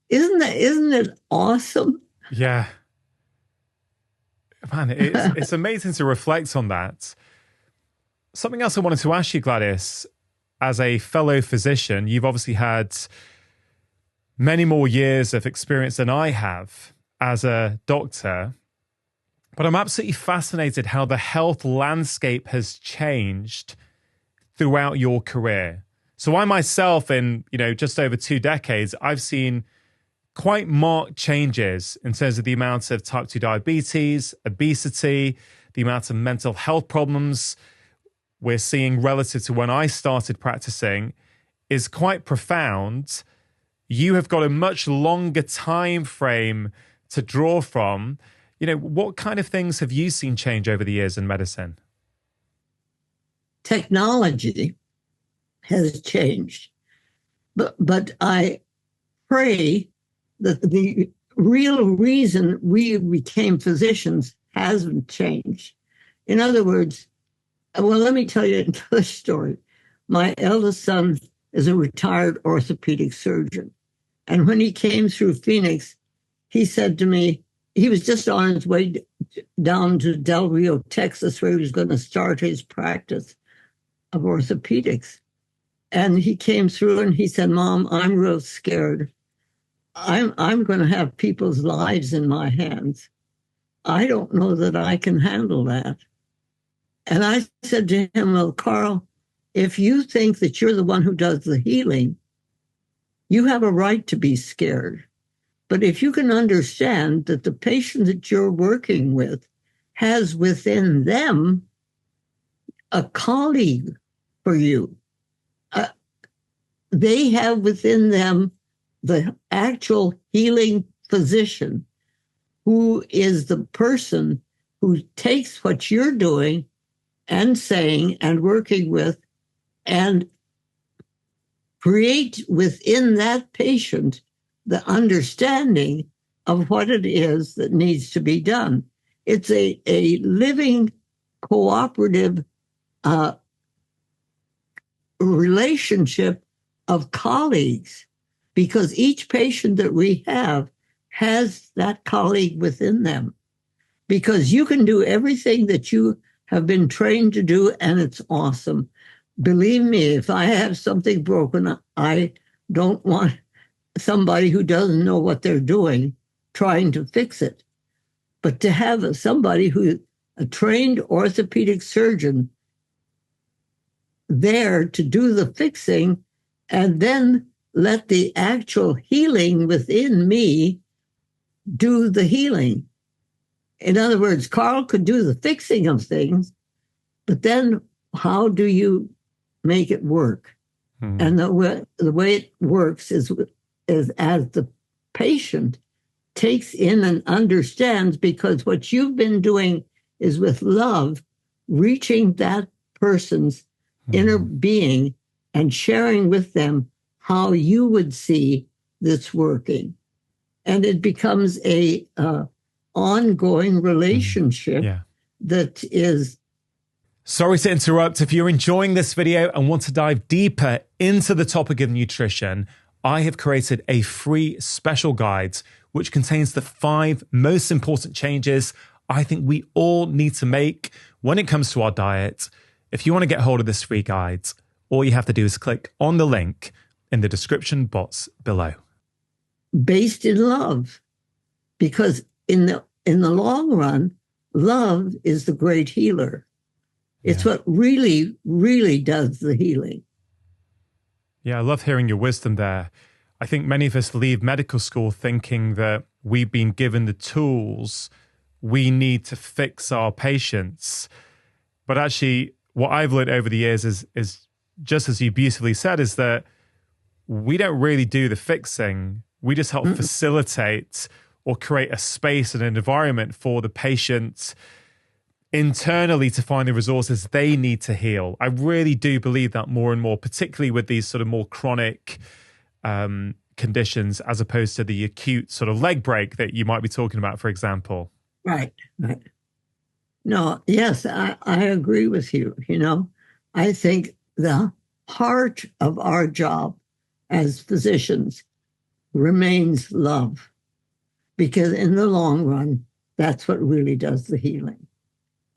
isn't it awesome? Yeah. Man, it's amazing to reflect on that. Something else I wanted to ask you, Gladys, as a fellow physician, you've obviously had many more years of experience than I have as a doctor, but I'm absolutely fascinated how the health landscape has changed throughout your career. So I myself, in just over 2 decades, I've seen quite marked changes in terms of the amount of type 2 diabetes, obesity, the amount of mental health problems we're seeing relative to when I started practicing is quite profound. You have got a much longer time frame to draw from. What kind of things have you seen change over the years in medicine? Technology has changed, but I pray that the real reason we became physicians hasn't changed. In other words, well, let me tell you another story. My eldest son is a retired orthopedic surgeon. And when he came through Phoenix, he said to me, he was just on his way down to Del Rio, Texas, where he was going to start his practice of orthopedics. And he came through and he said, Mom, I'm real scared. I'm going to have people's lives in my hands. I don't know that I can handle that. And I said to him, well, Carl, if you think that you're the one who does the healing, you have a right to be scared. But if you can understand that the patient that you're working with has within them a colleague for you, they have within them the actual healing physician who is the person who takes what you're doing and saying and working with and create within that patient the understanding of what it is that needs to be done. It's a living cooperative relationship of colleagues, because each patient that we have has that colleague within them. Because you can do everything that you have been trained to do, and it's awesome. Believe me, if I have something broken, I don't want somebody who doesn't know what they're doing trying to fix it. But to have somebody who, a trained orthopedic surgeon, there to do the fixing and then let the actual healing within me do the healing. In other words, Carl could do the fixing of things, but then how do you make it work? And the way it works is as the patient takes in and understands, because what you've been doing is with love, reaching that person's inner being and sharing with them how you would see this working. And it becomes a ongoing relationship that is. Sorry to interrupt. If you're enjoying this video and want to dive deeper into the topic of nutrition, I have created a free special guide which contains the 5 most important changes I think we all need to make when it comes to our diet. If you want to get hold of this free guide, all you have to do is click on the link in the description box below. Based in love, because in the long run, love is the great healer. It's what really, really does the healing. Yeah, I love hearing your wisdom there. I think many of us leave medical school thinking that we've been given the tools we need to fix our patients. But actually, what I've learned over the years is just as you beautifully said, is that we don't really do the fixing. We just help facilitate or create a space and an environment for the patient internally to find the resources they need to heal. I really do believe that more and more, particularly with these sort of more chronic conditions, as opposed to the acute sort of leg break that you might be talking about, for example. Right. No, yes, I agree with you. I think the heart of our job as physicians remains love, because in the long run, that's what really does the healing.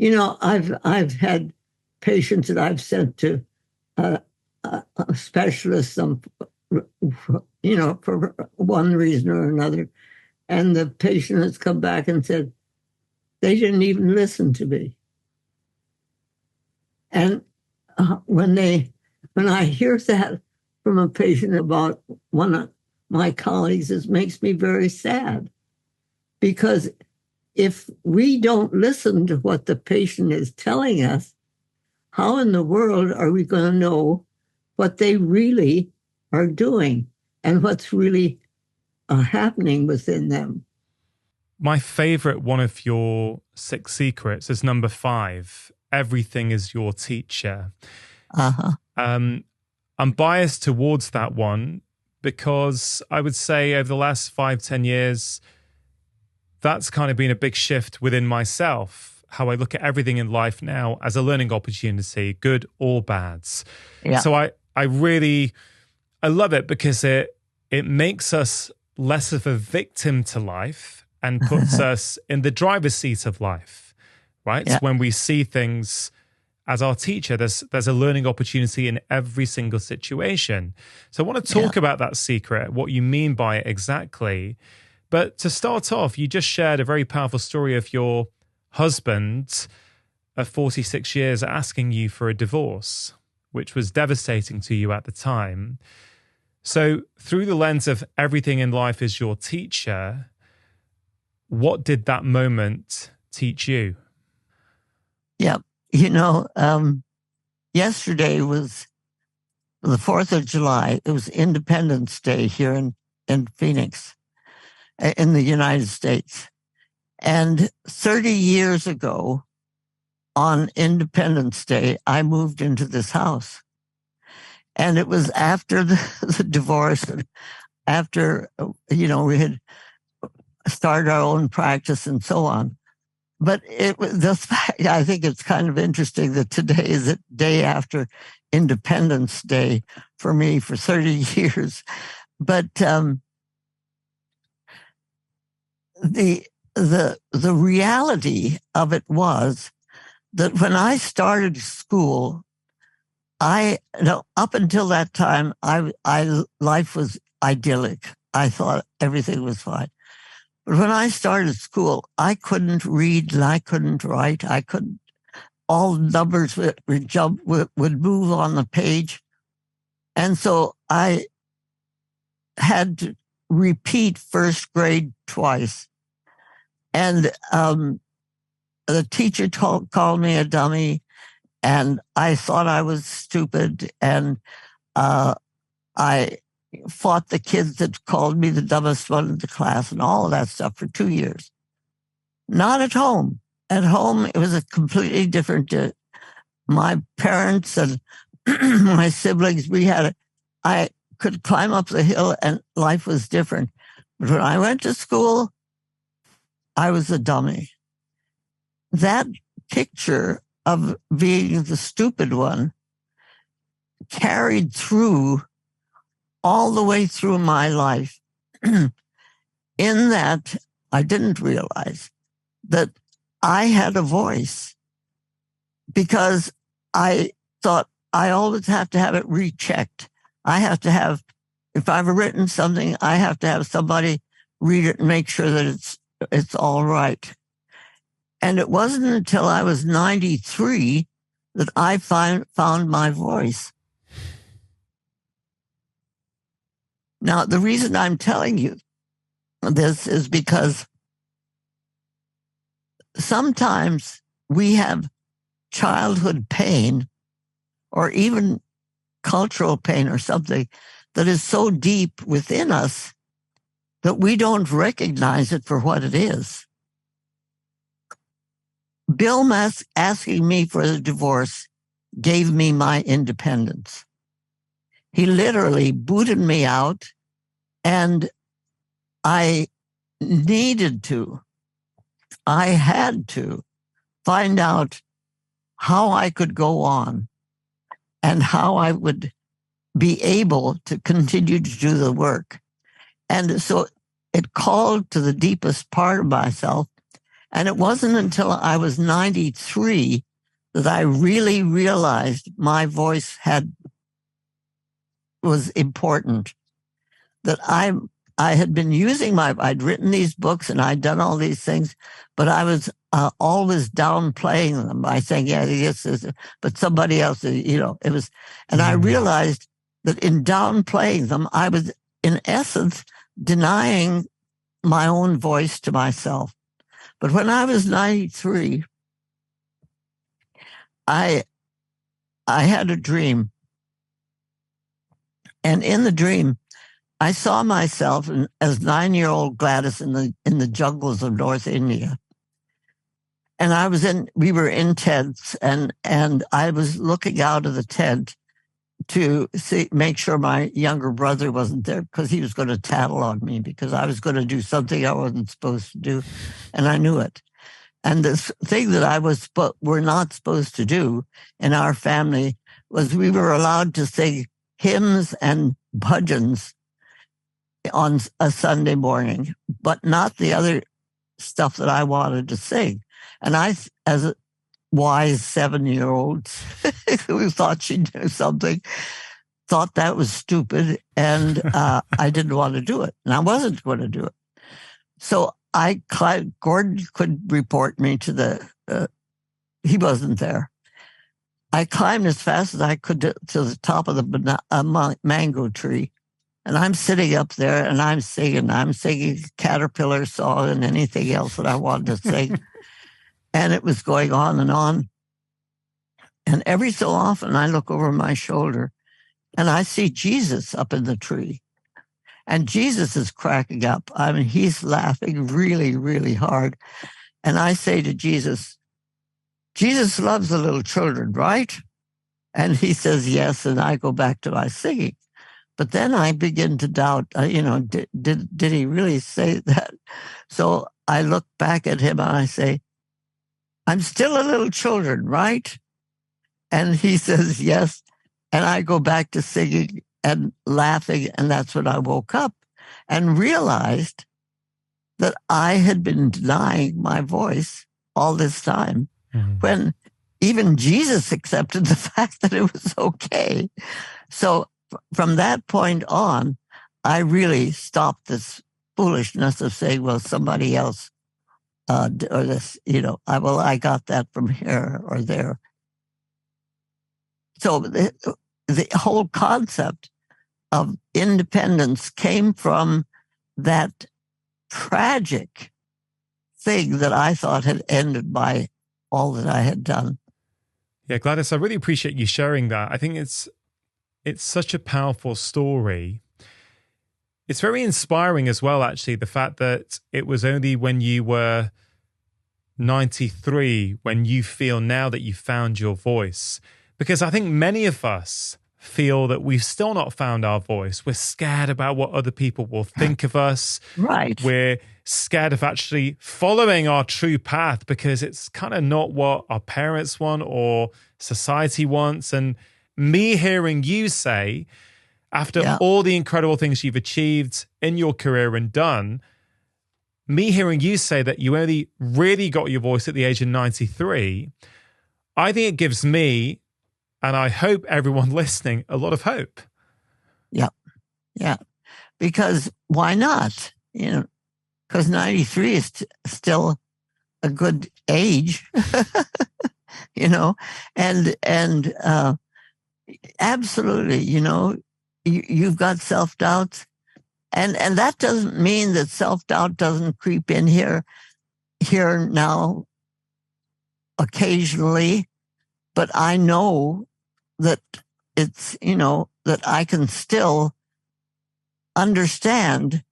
I've had patients that I've sent to a specialist, for one reason or another, and the patient has come back and said, they didn't even listen to me. And when I hear that from a patient about one of my colleagues, it makes me very sad, because if we don't listen to what the patient is telling us, how in the world are we going to know what they really are doing and what's really happening within them? My favorite one of your 6 secrets is number 5. Everything is your teacher. I'm biased towards that one because I would say over the last 5-10 years, that's kind of been a big shift within myself, how I look at everything in life now as a learning opportunity, good or bad. Yeah. So I love it because it makes us less of a victim to life and puts us in the driver's seat of life, right? Yeah. So when we see things as our teacher, there's a learning opportunity in every single situation. So I want to talk about that secret, what you mean by it exactly. But to start off, you just shared a very powerful story of your husband of 46 years asking you for a divorce, which was devastating to you at the time. So through the lens of everything in life is your teacher, what did that moment teach you? Yeah. Yesterday was the 4th of July. It was Independence Day here in Phoenix, in the United States. And 30 years ago, on Independence Day, I moved into this house. And it was after the divorce, after, we had started our own practice and so on. But it was I think it's kind of interesting that today is the day after Independence Day for me for 30 years. But the reality of it was that when I started school, up until that time, life was idyllic. I thought everything was fine. But when I started school, I couldn't read and I couldn't write. All numbers would move on the page. And so I had to repeat first grade twice. And the teacher called me a dummy, and I thought I was stupid. And I fought the kids that called me the dumbest one in the class and all of that stuff for 2 years. Not at home. At home, it was a completely different. My parents and my siblings, I could climb up the hill and life was different. But when I went to school, I was a dummy. That picture of being the stupid one carried through all the way through my life. In that, I didn't realize that I had a voice, because I thought I always have to have it rechecked. I have to have, if I've written something, I have to have somebody read it and make sure that it's all right. And it wasn't until I was 93 that I found my voice. Now, the reason I'm telling you this is because sometimes we have childhood pain or even cultural pain or something that is so deep within us that we don't recognize it for what it is. Bill Musk asking me for the divorce gave me my independence. He literally booted me out, and I had to find out how I could go on and how I would be able to continue to do the work. And so it called to the deepest part of myself. And it wasn't until I was 93 that I really realized my voice was important. That I had been using I'd written these books and I'd done all these things, but I was always downplaying them by saying, yeah, yes, but somebody else, it was, and I realized that in downplaying them, I was in essence denying my own voice to myself. But when I was 93, I had a dream. And in the dream, I saw myself as 9-year-old Gladys in the jungles of North India. And we were in tents, and I was looking out of the tent to make sure my younger brother wasn't there, because he was going to tattle on me because I was going to do something I wasn't supposed to do, and I knew it. And this thing that we're not supposed to do in our family was we were allowed to sing hymns and bhajans on a Sunday morning, but not the other stuff that I wanted to sing. And I, as a wise 7-year-old who thought she knew something, thought that was stupid, and I didn't want to do it, and I wasn't going to do it. So Gordon could report me to he wasn't there. I climbed as fast as I could to the top of the mango tree, and I'm sitting up there and I'm singing Caterpillar song and anything else that I wanted to sing. And it was going on and on. And every so often I look over my shoulder and I see Jesus up in the tree. And Jesus is cracking up. I mean, he's laughing really, really hard. And I say to Jesus, Jesus loves the little children, right? And he says, yes. And I go back to my singing. But then I begin to doubt, did he really say that? So I look back at him and I say, I'm still a little children, right? And he says, yes. And I go back to singing and laughing. And that's when I woke up and realized that I had been denying my voice all this time, when even Jesus accepted the fact that it was okay. So from that point on, I really stopped this foolishness of saying, well, somebody else or this, I got that from here or there. So the whole concept of independence came from that tragic thing that I thought had ended by all that I had done. Yeah, Gladys, I really appreciate you sharing that. I think it's such a powerful story. It's very inspiring as well, actually, the fact that it was only when you were 93 when you feel now that you found your voice. Because I think many of us feel that we've still not found our voice. We're scared about what other people will think of us. Right. We're scared of actually following our true path because it's kind of not what our parents want or society wants. And me hearing you say, after all the incredible things you've achieved in your career and done, me hearing you say that you only really got your voice at the age of 93, I think it gives me, and I hope everyone listening, a lot of hope. Yeah. Yeah. Because why not? Because 93 is still a good age. you know, and absolutely, you've got self-doubts, and that doesn't mean that self-doubt doesn't creep in here now occasionally, but I know that it's, that I can still understand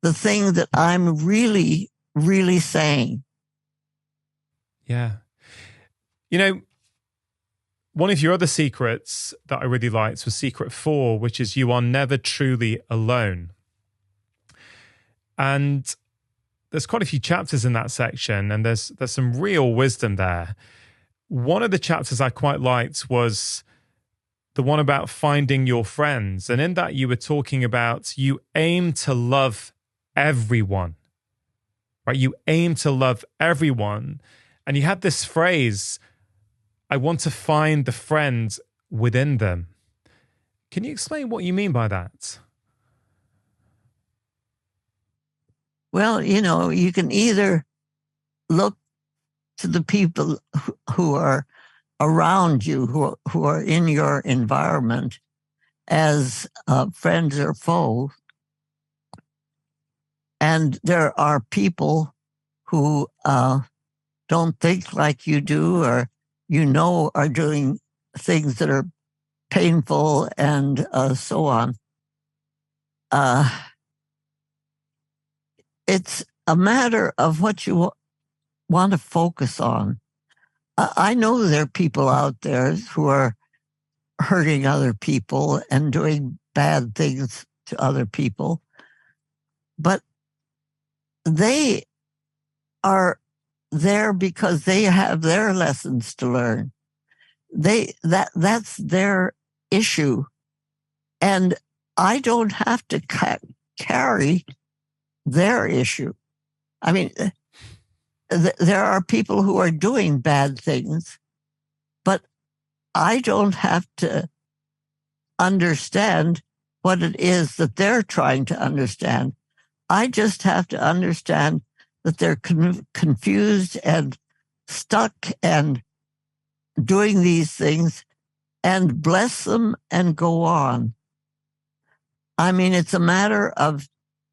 the thing that I'm really, really saying. Yeah. One of your other secrets that I really liked was secret 4, which is you are never truly alone. And there's quite a few chapters in that section, and there's some real wisdom there. One of the chapters I quite liked was the one about finding your friends. And in that you were talking about you aim to love everyone, right? You aim to love everyone. And you had this phrase, I want to find the friend within them. Can you explain what you mean by that? Well, you can either look to the people who are around you, who are in your environment as friends or foes. And there are people who don't think like you do, or are doing things that are painful and so on. It's a matter of what you want to focus on. I know there are people out there who are hurting other people and doing bad things to other people, but they are there because they have their lessons to learn. That's their issue, and I don't have to carry their issue. I mean, there are people who are doing bad things, but I don't have to understand what it is that they're trying to understand. I just have to understand that they're confused and stuck and doing these things, and bless them and go on. I mean, it's a matter of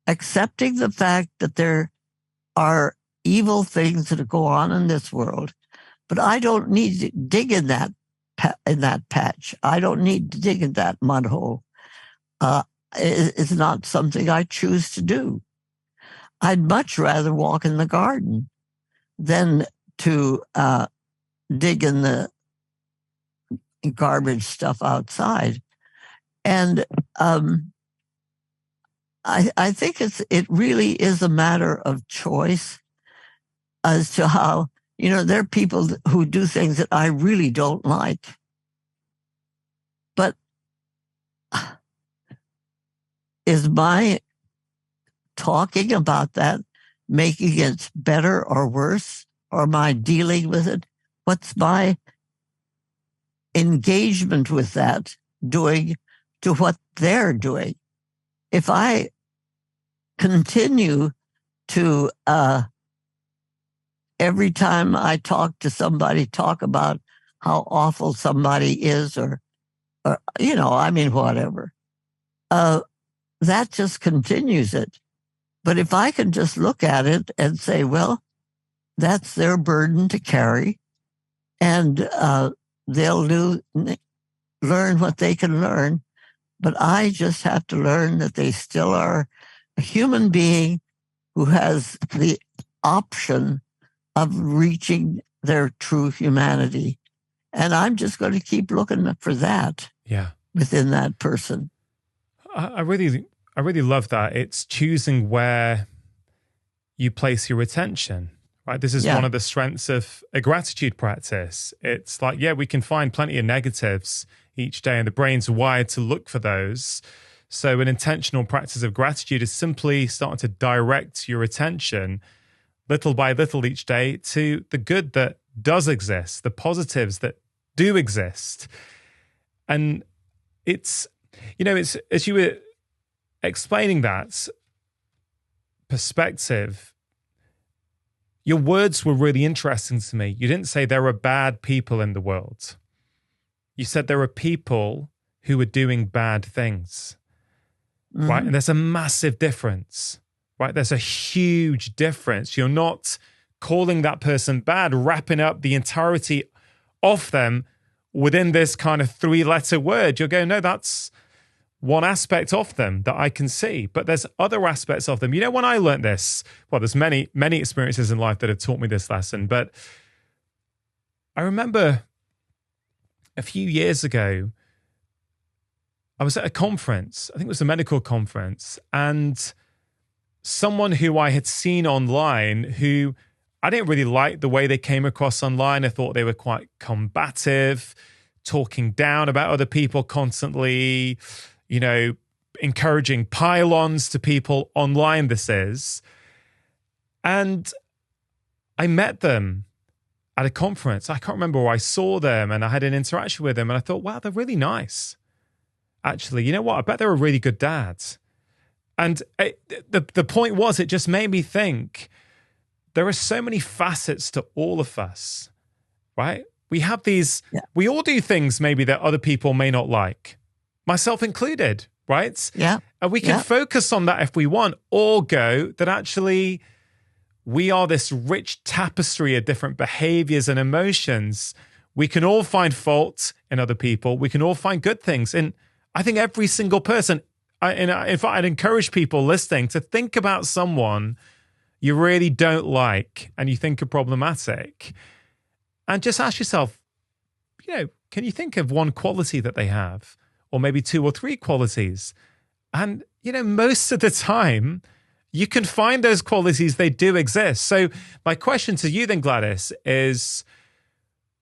accepting the fact that there are evil things that go on in this world, but I don't need to dig in that patch. I don't need to dig in that mud hole. It's not something I choose to do. I'd much rather walk in the garden than to dig in the garbage stuff outside. And I think it really is a matter of choice as to how, there are people who do things that I really don't like. But is my talking about that making it better or worse? Or am I dealing with it? What's my engagement with that doing to what they're doing? If I continue to, every time I talk to somebody, talk about how awful somebody is, or whatever, that just continues it. But if I can just look at it and say, well, that's their burden to carry, and they'll learn what they can learn, but I just have to learn that they still are a human being who has the option of reaching their true humanity. And I'm just going to keep looking for that within that person. I really love that. It's choosing where you place your attention, right? This is one of the strengths of a gratitude practice. It's like, we can find plenty of negatives each day, and the brain's wired to look for those. So an intentional practice of gratitude is simply starting to direct your attention little by little each day to the good that does exist, the positives that do exist. And it's as you were explaining that perspective, your words were really interesting to me. You didn't say there are bad people in the world. You said there are people who are doing bad things, right? And there's a massive difference, right? There's a huge difference. You're not calling that person bad, wrapping up the entirety of them within this kind of 3-letter word. You're going, no, that's one aspect of them that I can see, but there's other aspects of them. You know, when I learned this, well, there's many experiences in life that have taught me this lesson, but I remember a few years ago, I was at a conference, I think it was a medical conference, and someone who I had seen online who I didn't really like the way they came across online. I thought they were quite combative, talking down about other people constantly, you know, encouraging pile-ons to people online, this is. And I met them at a conference. I can't remember where I saw them, and I had an interaction with them, and I thought, wow, they're really nice. Actually, you know what? I bet they're a really good dad. And the point was, it just made me think, there are so many facets to all of us, right? We have these, we all do things maybe that other people may not like, myself included, right? Yeah. And we can focus on that if we want, or go that actually we are this rich tapestry of different behaviors and emotions. We can all find fault in other people. We can all find good things. And I think every single person, in fact, I'd encourage people listening to think about someone you really don't like and you think are problematic, and just ask yourself, you know, can you think of one quality that they have, or maybe 2 or 3 qualities? And, you know, most of the time you can find those qualities, they do exist. So my question to you then, Gladys, is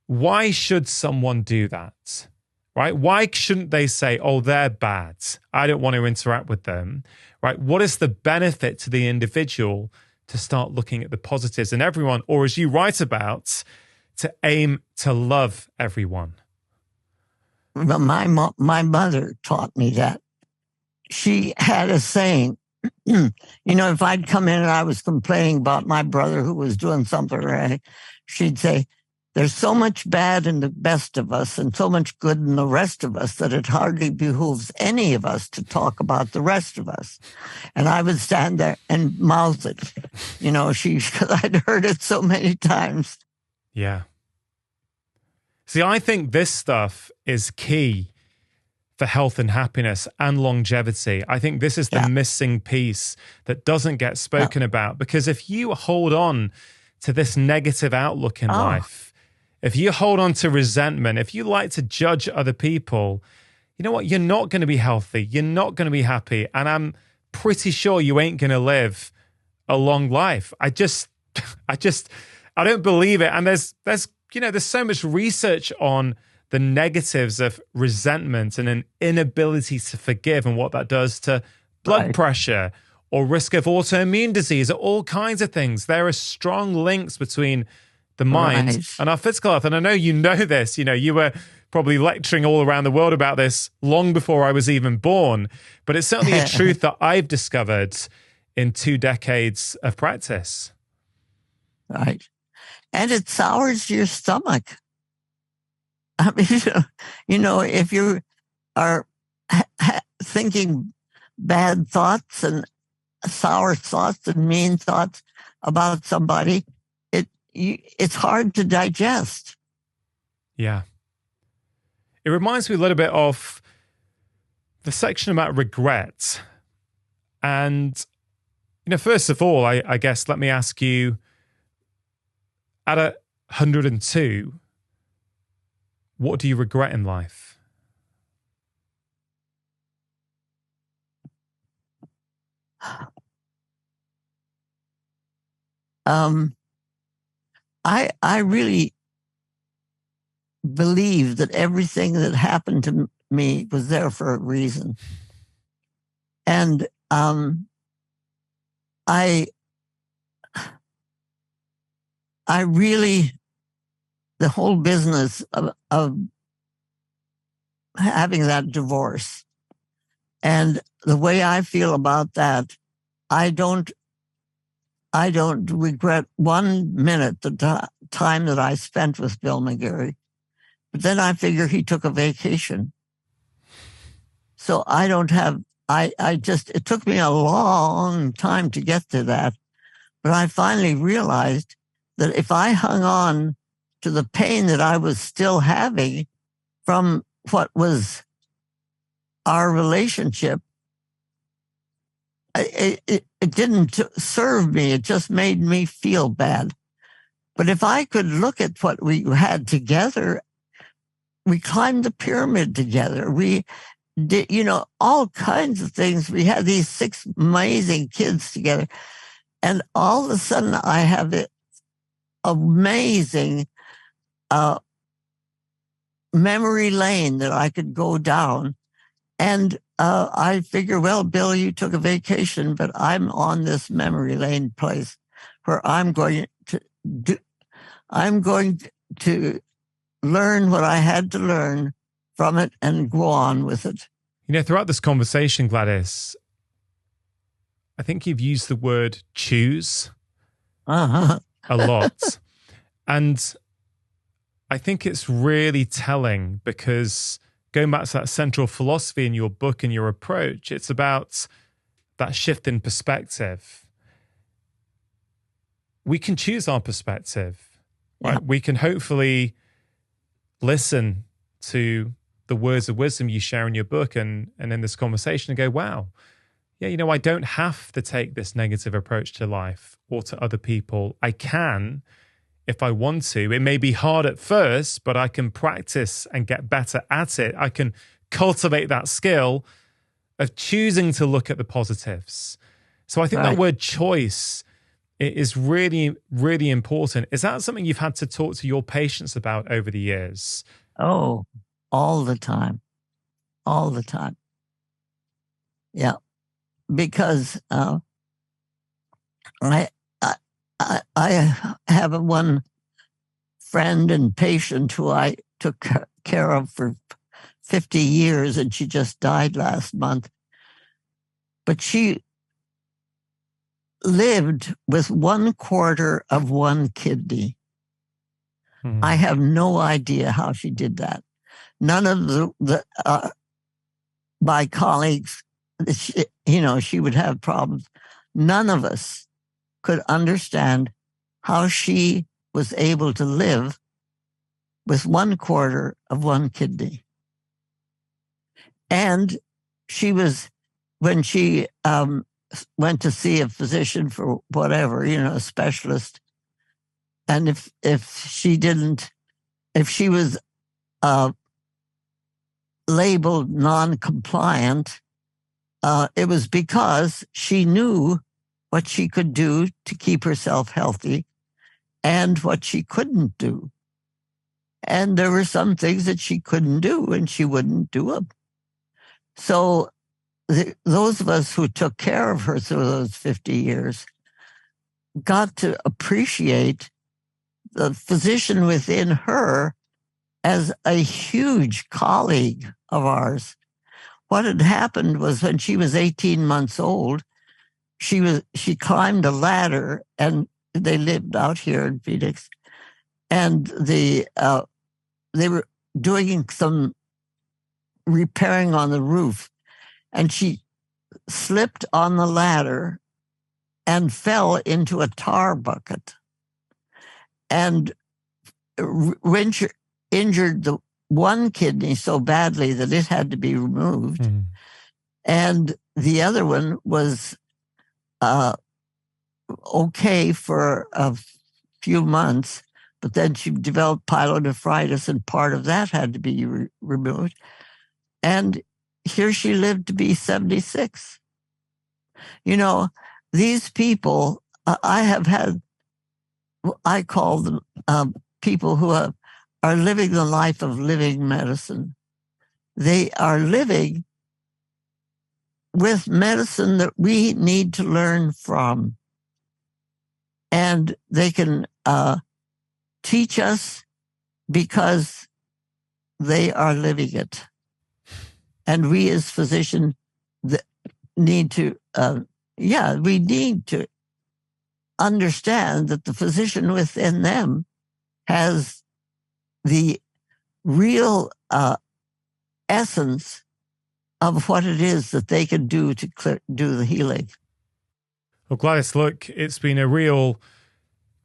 why should someone do that? Right? Why shouldn't they say, oh, they're bad, I don't want to interact with them? Right? What is the benefit to the individual to start looking at the positives in everyone, or as you write about, to aim to love everyone? Well, my mother taught me that. She had a saying, you know, if I'd come in and I was complaining about my brother who was doing something right, she'd say, there's so much bad in the best of us and so much good in the rest of us that it hardly behooves any of us to talk about the rest of us. And I would stand there and mouth it, you know, because I'd heard it so many times. Yeah. See, I think this stuff is key for health and happiness and longevity. I think this is the missing piece that doesn't get spoken about, because if you hold on to this negative outlook in life, if you hold on to resentment, if you like to judge other people, you know what? You're not going to be healthy. You're not going to be happy. And I'm pretty sure you ain't going to live a long life. I don't believe it. And there's so much research on the negatives of resentment and an inability to forgive and what that does to blood pressure or risk of autoimmune disease, or all kinds of things. There are strong links between the mind and our physical health. And I know you know this, you know, you were probably lecturing all around the world about this long before I was even born, but it's certainly a truth that I've discovered in 2 decades of practice. Right. And it sours your stomach. I mean, you know, if you are thinking bad thoughts and sour thoughts and mean thoughts about somebody, it's hard to digest. Yeah. It reminds me a little bit of the section about regret. And, you know, first of all, I guess, let me ask you, at 102, what do you regret in life? I really believe that everything that happened to me was there for a reason. And I really, the whole business of having that divorce and the way I feel about that, I don't I don't regret 1 minute the time that I spent with Bill McGarey. But then I figure he took a vacation. So I don't have, it took me a long time to get to that. But I finally realized that if I hung on to the pain that I was still having from what was our relationship, it didn't serve me. It just made me feel bad. But if I could look at what we had together, we climbed the pyramid together. We did, all kinds of things. We had these 6 amazing kids together. And all of a sudden, I have this amazing memory lane that I could go down. And I figure, well, Bill, you took a vacation, but I'm on this memory lane place where I'm going to learn what I had to learn from it and go on with it. Throughout this conversation, Gladys, I think you've used the word choose a lot. And I think it's really telling because going back to that central philosophy in your book and your approach, it's about that shift in perspective. We can choose our perspective, right? Yeah. We can hopefully listen to the words of wisdom you share in your book and in this conversation and go, wow, yeah, I don't have to take this negative approach to life or to other people. I can if I want to. It may be hard at first, but I can practice and get better at it. I can cultivate that skill of choosing to look at the positives. So I think that word choice is really, really important. Is that something you've had to talk to your patients about over the years? Oh, all the time. All the time. Yeah. Because I have one friend and patient who I took care of for 50 years, and she just died last month. But she lived with 1/4 of one kidney. Mm-hmm. I have no idea how she did that. None of my colleagues, she would have problems. None of us could understand how she was able to live with 1/4 of one kidney. And she was, when she went to see a physician for whatever, a specialist, and if she was labeled non-compliant, it was because she knew what she could do to keep herself healthy and what she couldn't do. And there were some things that she couldn't do, and she wouldn't do them. So those of us who took care of her through those 50 years got to appreciate the physician within her as a huge colleague of ours. What had happened was when she was 18 months old, she climbed a ladder, and they lived out here in Phoenix, and they were doing some repairing on the roof, and she slipped on the ladder and fell into a tar bucket and injured the one kidney so badly that it had to be removed. Mm-hmm. And the other one was okay for a few months, but then she developed pyelonephritis, and part of that had to be removed. And here she lived to be 76. These people, I call them people who are living the life of living medicine. They are living with medicine that we need to learn from. And they can teach us because they are living it. And we as physicians need to, we need to understand that the physician within them has the real essence of what it is that they can do to do the healing. Well, Gladys, look, it's been a real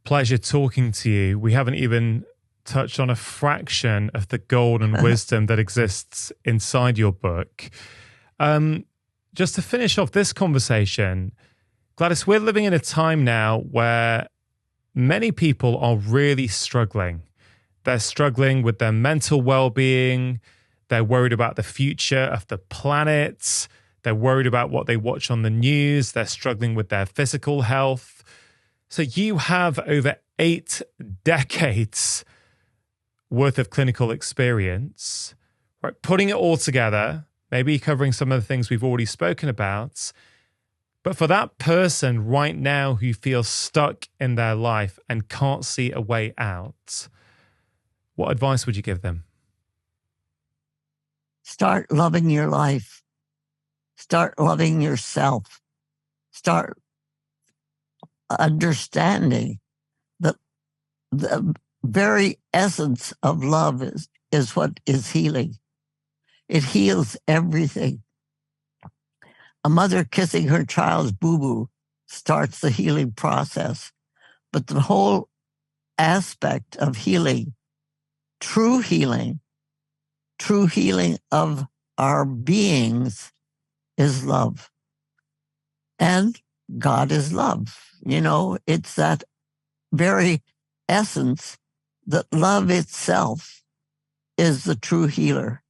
pleasure talking to you. We haven't even touched on a fraction of the gold and wisdom that exists inside your book. Just to finish off this conversation, Gladys, we're living in a time now where many people are really struggling. They're struggling with their mental well-being. They're worried about the future of the planet. They're worried about what they watch on the news. They're struggling with their physical health. So you have over 8 decades worth of clinical experience, right? Putting it all together, maybe covering some of the things we've already spoken about. But for that person right now who feels stuck in their life and can't see a way out, what advice would you give them? Start loving your life. Start loving yourself. Start understanding that the very essence of love is what is healing. It heals everything. A mother kissing her child's boo-boo starts the healing process. But the whole aspect of healing, true healing of our beings is love. And God is love. You know, it's that very essence that love itself is the true healer.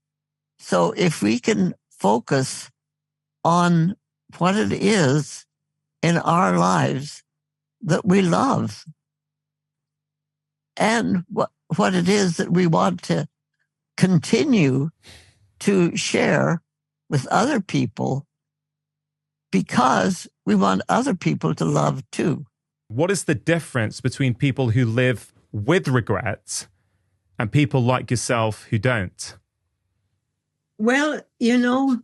So if we can focus on what it is in our lives that we love and what it is that we want to continue to share with other people, because we want other people to love too. What is the difference between people who live with regret and people like yourself who don't? Well, you know,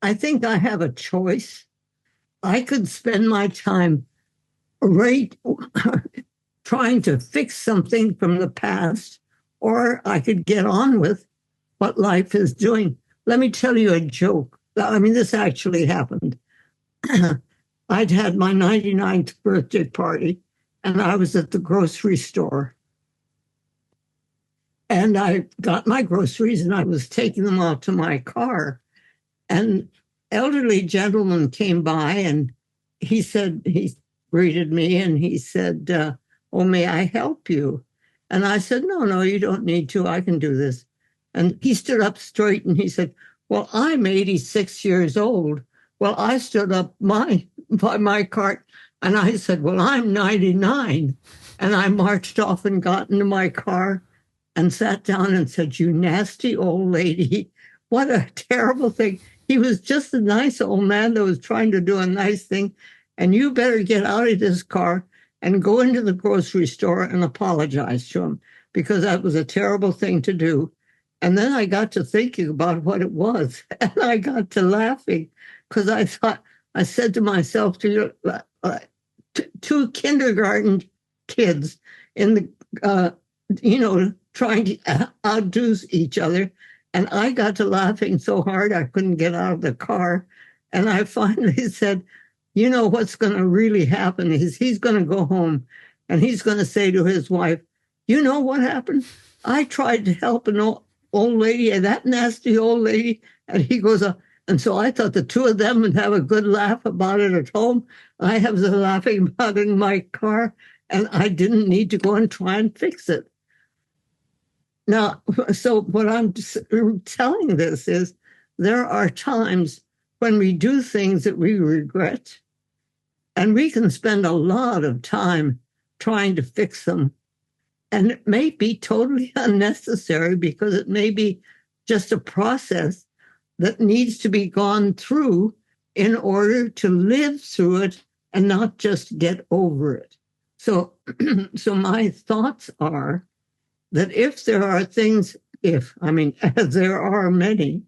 I think I have a choice. I could spend my time trying to fix something from the past, or I could get on with what life is doing. Let me tell you a joke. I mean, this actually happened. I'd had my 99th birthday party, and I was at the grocery store. And I got my groceries, and I was taking them out to my car. And elderly gentleman came by, and he greeted me, and he said, oh, may I help you? And I said, no, you don't need to. I can do this. And he stood up straight, and he said, well, I'm 86 years old. Well, I stood up by my cart, and I said, well, I'm 99. And I marched off and got into my car and sat down and said, you nasty old lady, what a terrible thing. He was just a nice old man that was trying to do a nice thing. And you better get out of this car and go into the grocery store and apologize to him, because that was a terrible thing to do. And then I got to thinking about what it was, and I got to laughing, because I said to myself, two kindergarten kids in the, trying to outdo each other. And I got to laughing so hard I couldn't get out of the car. And I finally said, you know, what's going to really happen is he's going to go home and he's going to say to his wife, you know what happened? I tried to help an old lady, that nasty old lady. And he goes, and so I thought the two of them would have a good laugh about it at home. I was laughing about it in my car, and I didn't need to go and try and fix it. Now, so what I'm telling this is there are times when we do things that we regret, and we can spend a lot of time trying to fix them. And it may be totally unnecessary, because it may be just a process that needs to be gone through in order to live through it and not just get over it. So, so my thoughts are that if there are things, there are many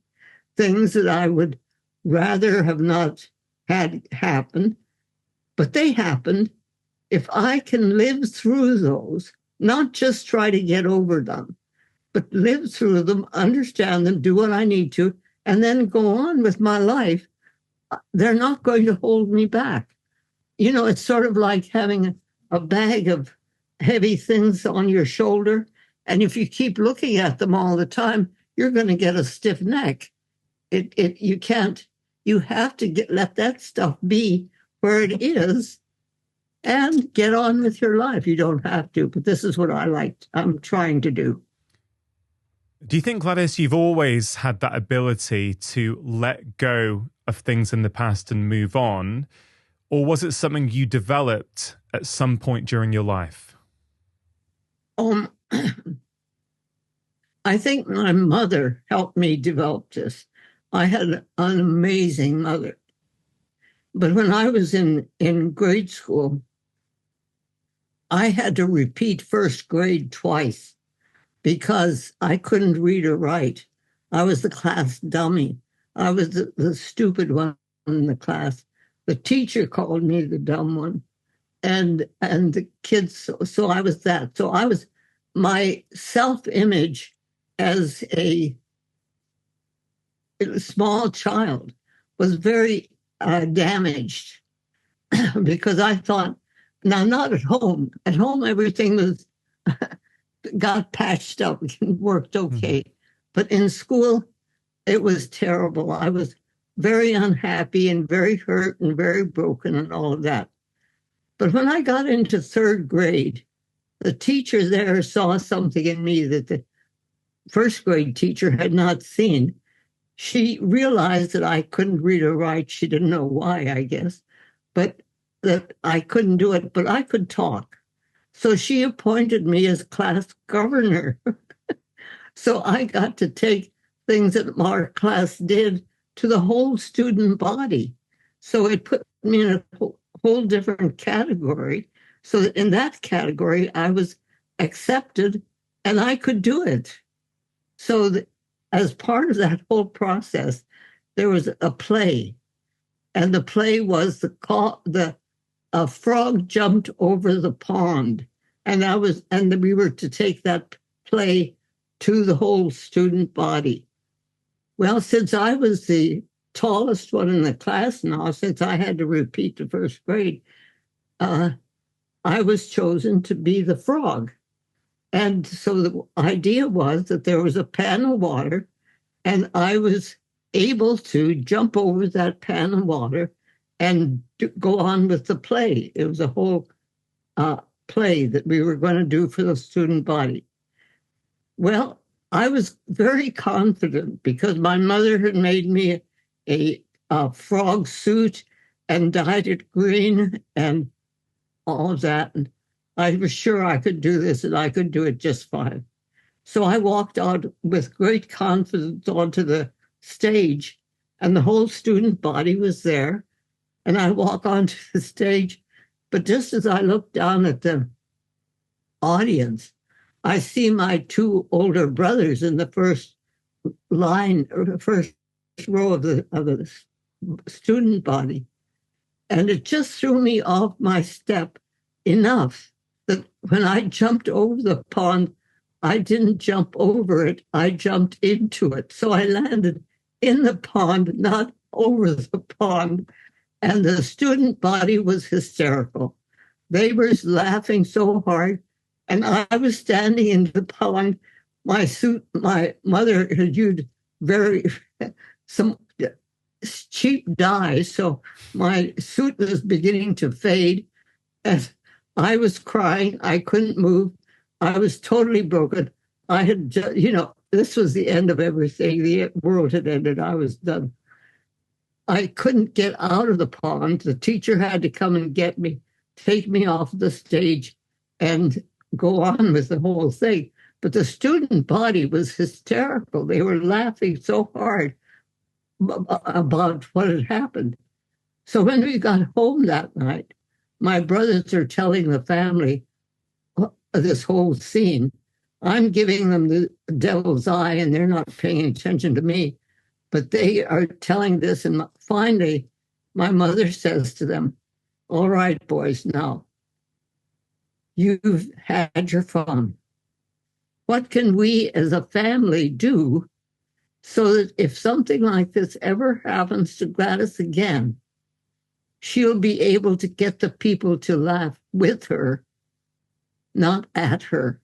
things that I would rather have not had happen, but they happened, if I can live through those, not just try to get over them, but live through them, understand them, do what I need to, and then go on with my life, they're not going to hold me back. It's sort of like having a bag of heavy things on your shoulder. And if you keep looking at them all the time, you're going to get a stiff neck. You can't, you have to let that stuff be where it is and get on with your life. You don't have to, but this is what I'm trying to do. Do you think, Gladys, you've always had that ability to let go of things in the past and move on? Or was it something you developed at some point during your life? I think my mother helped me develop this. I had an amazing mother. But when I was in grade school, I had to repeat first grade twice because I couldn't read or write. I was the class dummy. I was the stupid one in the class. The teacher called me the dumb one. And the kids, so I was that. So I was, my self-image as a small child was very damaged because I thought, now not at home. At home, everything was got patched up and worked okay. Mm-hmm. But in school, it was terrible. I was very unhappy and very hurt and very broken and all of that. But when I got into third grade, the teacher there saw something in me that the first grade teacher had not seen. She realized that I couldn't read or write. She didn't know why, I guess, but that I couldn't do it, but I could talk. So she appointed me as class governor. So I got to take things that our class did to the whole student body. So it put me in a whole different category. So that in that category, I was accepted and I could do it. So that as part of that whole process, there was a play. And the play was a frog jumped over the pond. And we were to take that play to the whole student body. Well, since I was the tallest one in the class now, since I had to repeat the first grade, I was chosen to be the frog. And so the idea was that there was a pan of water, and I was able to jump over that pan of water and go on with the play. It was a whole play that we were going to do for the student body. Well, I was very confident because my mother had made me a frog suit and dyed it green and all of that. And I was sure I could do this and I could do it just fine. So I walked out with great confidence onto the stage, and the whole student body was there. And I walk onto the stage, but just as I look down at the audience, I see my two older brothers in the first line or the first row of the student body. And it just threw me off my step enough that when I jumped over the pond, I didn't jump over it, I jumped into it. So I landed in the pond, not over the pond. And the student body was hysterical. They were laughing so hard. And I was standing in the pond. My suit, my mother had used some cheap dye. So my suit was beginning to fade. And I was crying. I couldn't move. I was totally broken. I had, this was the end of everything. The world had ended. I was done. I couldn't get out of the pond. The teacher had to come and get me, take me off the stage, and go on with the whole thing. But the student body was hysterical. They were laughing so hard about what had happened. So when we got home that night, my brothers are telling the family this whole scene. I'm giving them the devil's eye, and they're not paying attention to me. But they are telling this, and finally, my mother says to them, "All right, boys, now, you've had your fun. What can we as a family do so that if something like this ever happens to Gladys again, she'll be able to get the people to laugh with her, not at her.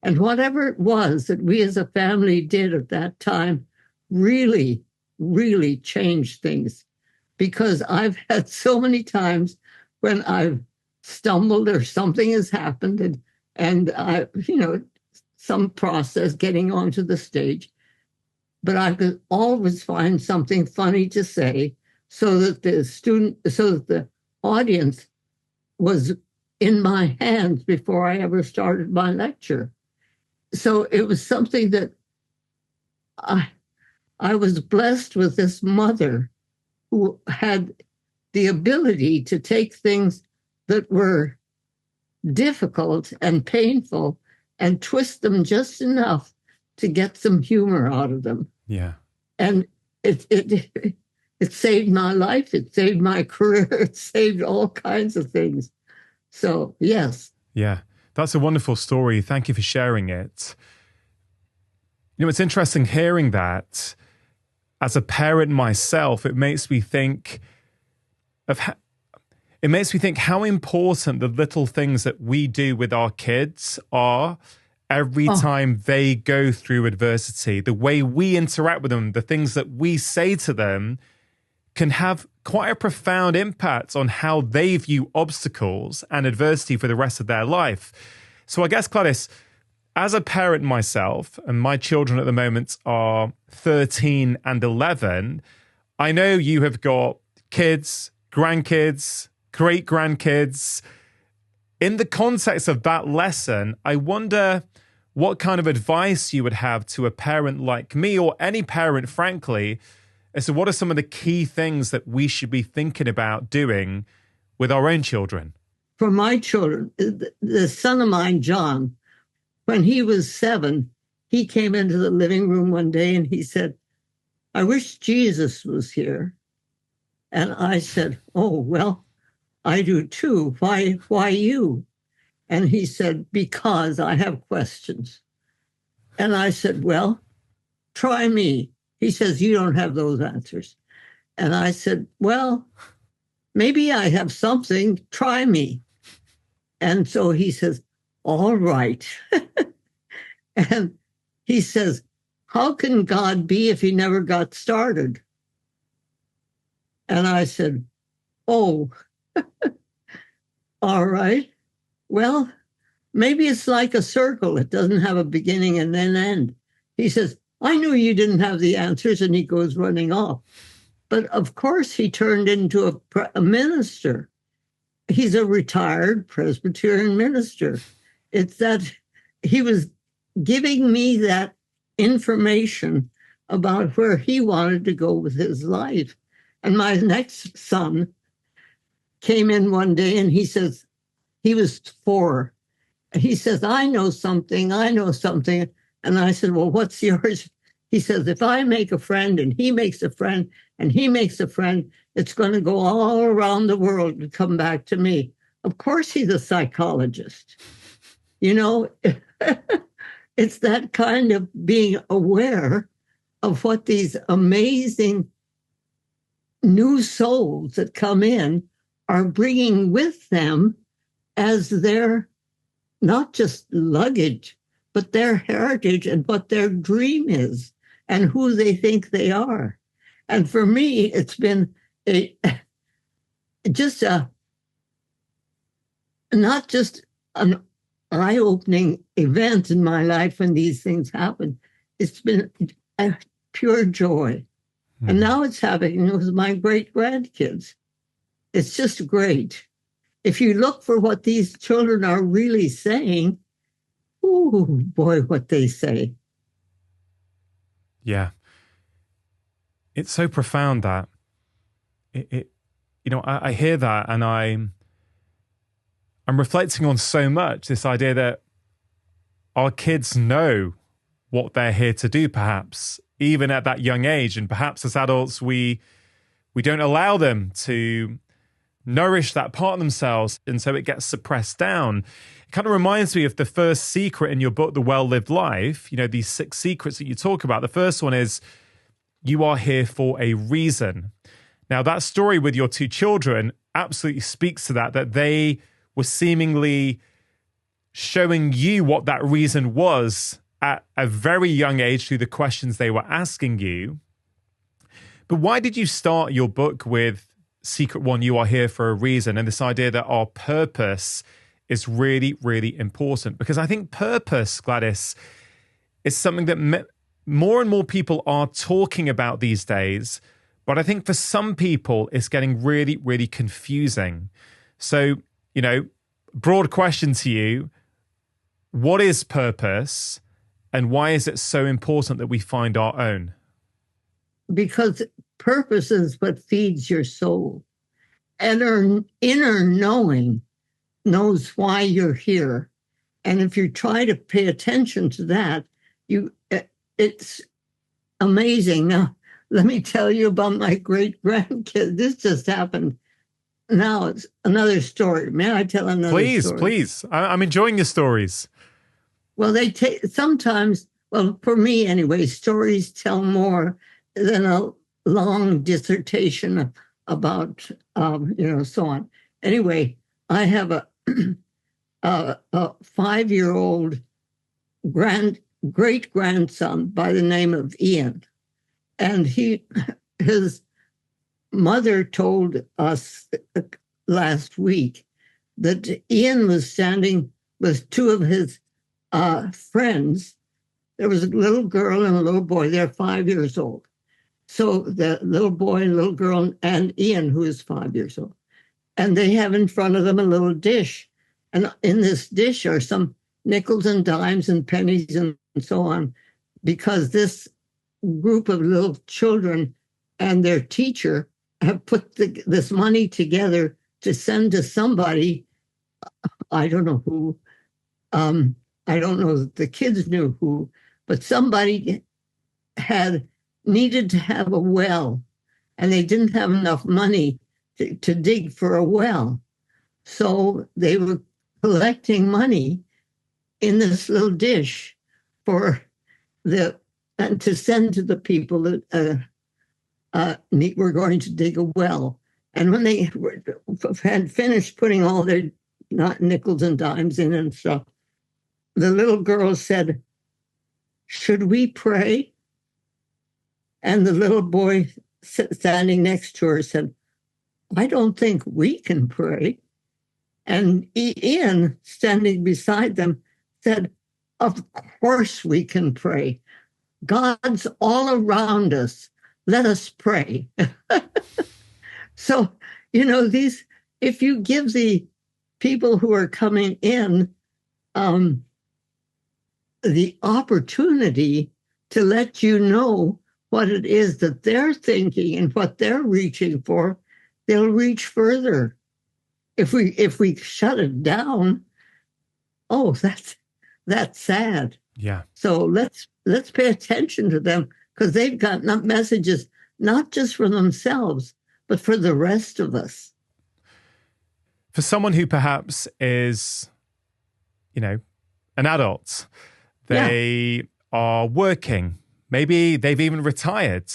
And whatever it was that we as a family did at that time really, really changed things. Because I've had so many times when I've stumbled or something has happened and I, some process getting onto the stage, but I could always find something funny to say so that the audience was in my hands before I ever started my lecture. So it was something that I was blessed with this mother who had the ability to take things that were difficult and painful and twist them just enough to get some humor out of them. Yeah. And it saved my life. It saved my career. It saved all kinds of things. So, yes. Yeah. That's a wonderful story. Thank you for sharing it. It's interesting hearing that. As a parent myself, it makes me think how important the little things that we do with our kids are every time they go through adversity. The way we interact with them, the things that we say to them can have quite a profound impact on how they view obstacles and adversity for the rest of their life. So I guess, Gladys, as a parent myself, and my children at the moment are 13 and 11, I know you have got kids, grandkids, great-grandkids. In the context of that lesson, I wonder what kind of advice you would have to a parent like me, or any parent, frankly, as to what are some of the key things that we should be thinking about doing with our own children. For my children, the son of mine, John, when he was 7, he came into the living room one day and he said, "I wish Jesus was here." And I said, "Oh, well, I do too. Why you?" And he said, "Because I have questions." And I said, "Well, try me." He says, "You don't have those answers." And I said, "Well, maybe I have something. Try me." And so he says, "All right." And he says, "How can God be if he never got started?" And I said, "Oh, all right. Well, maybe it's like a circle. It doesn't have a beginning and an end." He says, "I knew you didn't have the answers," and he goes running off. But of course, he turned into a minister. He's a retired Presbyterian minister. It's that he was giving me that information about where he wanted to go with his life. And my next son came in one day and he says, he was 4. He says, I know something. And I said, "Well, what's yours?" He says, "If I make a friend and he makes a friend and he makes a friend, it's going to go all around the world and come back to me." Of course, he's a psychologist. It's that kind of being aware of what these amazing new souls that come in are bringing with them as their not just luggage, but their heritage and what their dream is and who they think they are. And for me, it's been not just an eye-opening event in my life when these things happen. It's been a pure joy. And now it's happening with my great-grandkids. It's just great. If you look for what these children are really saying, oh boy, what they say. Yeah. It's so profound that I hear that and I'm reflecting on so much this idea that our kids know what they're here to do, perhaps, even at that young age. And perhaps as adults, we don't allow them to nourish that part of themselves, and so it gets suppressed down. It kind of reminds me of the first secret in your book, The Well-Lived Life. You know, these 6 secrets that you talk about. The first one is, you are here for a reason. Now, that story with your 2 children absolutely speaks to that they were seemingly showing you what that reason was at a very young age through the questions they were asking you. But why did you start your book with Secret 1, you are here for a reason, and this idea that our purpose is really, really important? Because I think purpose, Gladys, is something that more and more people are talking about these days. But I think for some people, it's getting really, really confusing. So, you know, broad question to you. What is purpose, and why is it so important that we find our own? Because purpose is what feeds your soul. And our inner knowing knows why you're here. And if you try to pay attention to that, it's amazing. Now, let me tell you about my great-grandkid. This just happened. Now it's another story. May I tell another story? Please. I'm enjoying your stories. Well, they take sometimes, well, for me anyway, stories tell more than a long dissertation about, so on. Anyway, I have a 5-year-old great-grandson by the name of Ian. And his mother told us last week that Ian was standing with 2 of his friends. There was a little girl and a little boy. They're 5 years old. So the little boy and little girl and Ian, who is 5 years old. And they have in front of them a little dish. And in this dish are some nickels and dimes and pennies and so on, because this group of little children and their teacher have put this money together to send to somebody. I don't know who. I don't know that the kids knew who, but somebody had needed to have a well, and they didn't have enough money to dig for a well. So they were collecting money in this little dish and to send to the people that were going to dig a well. And when they had finished putting all their nickels and dimes in and stuff, the little girl said, "Should we pray?" And the little boy standing next to her said, "I don't think we can pray." And Ian, standing beside them, said, "Of course we can pray. God's all around us. Let us pray." So, if you give the people who are coming in the opportunity to let you know what it is that they're thinking and what they're reaching for, they'll reach further. If we shut it down, that's sad. Yeah. So let's pay attention to them, because they've got messages not just for themselves, but for the rest of us. For someone who perhaps is, an adult, they are working, maybe they've even retired,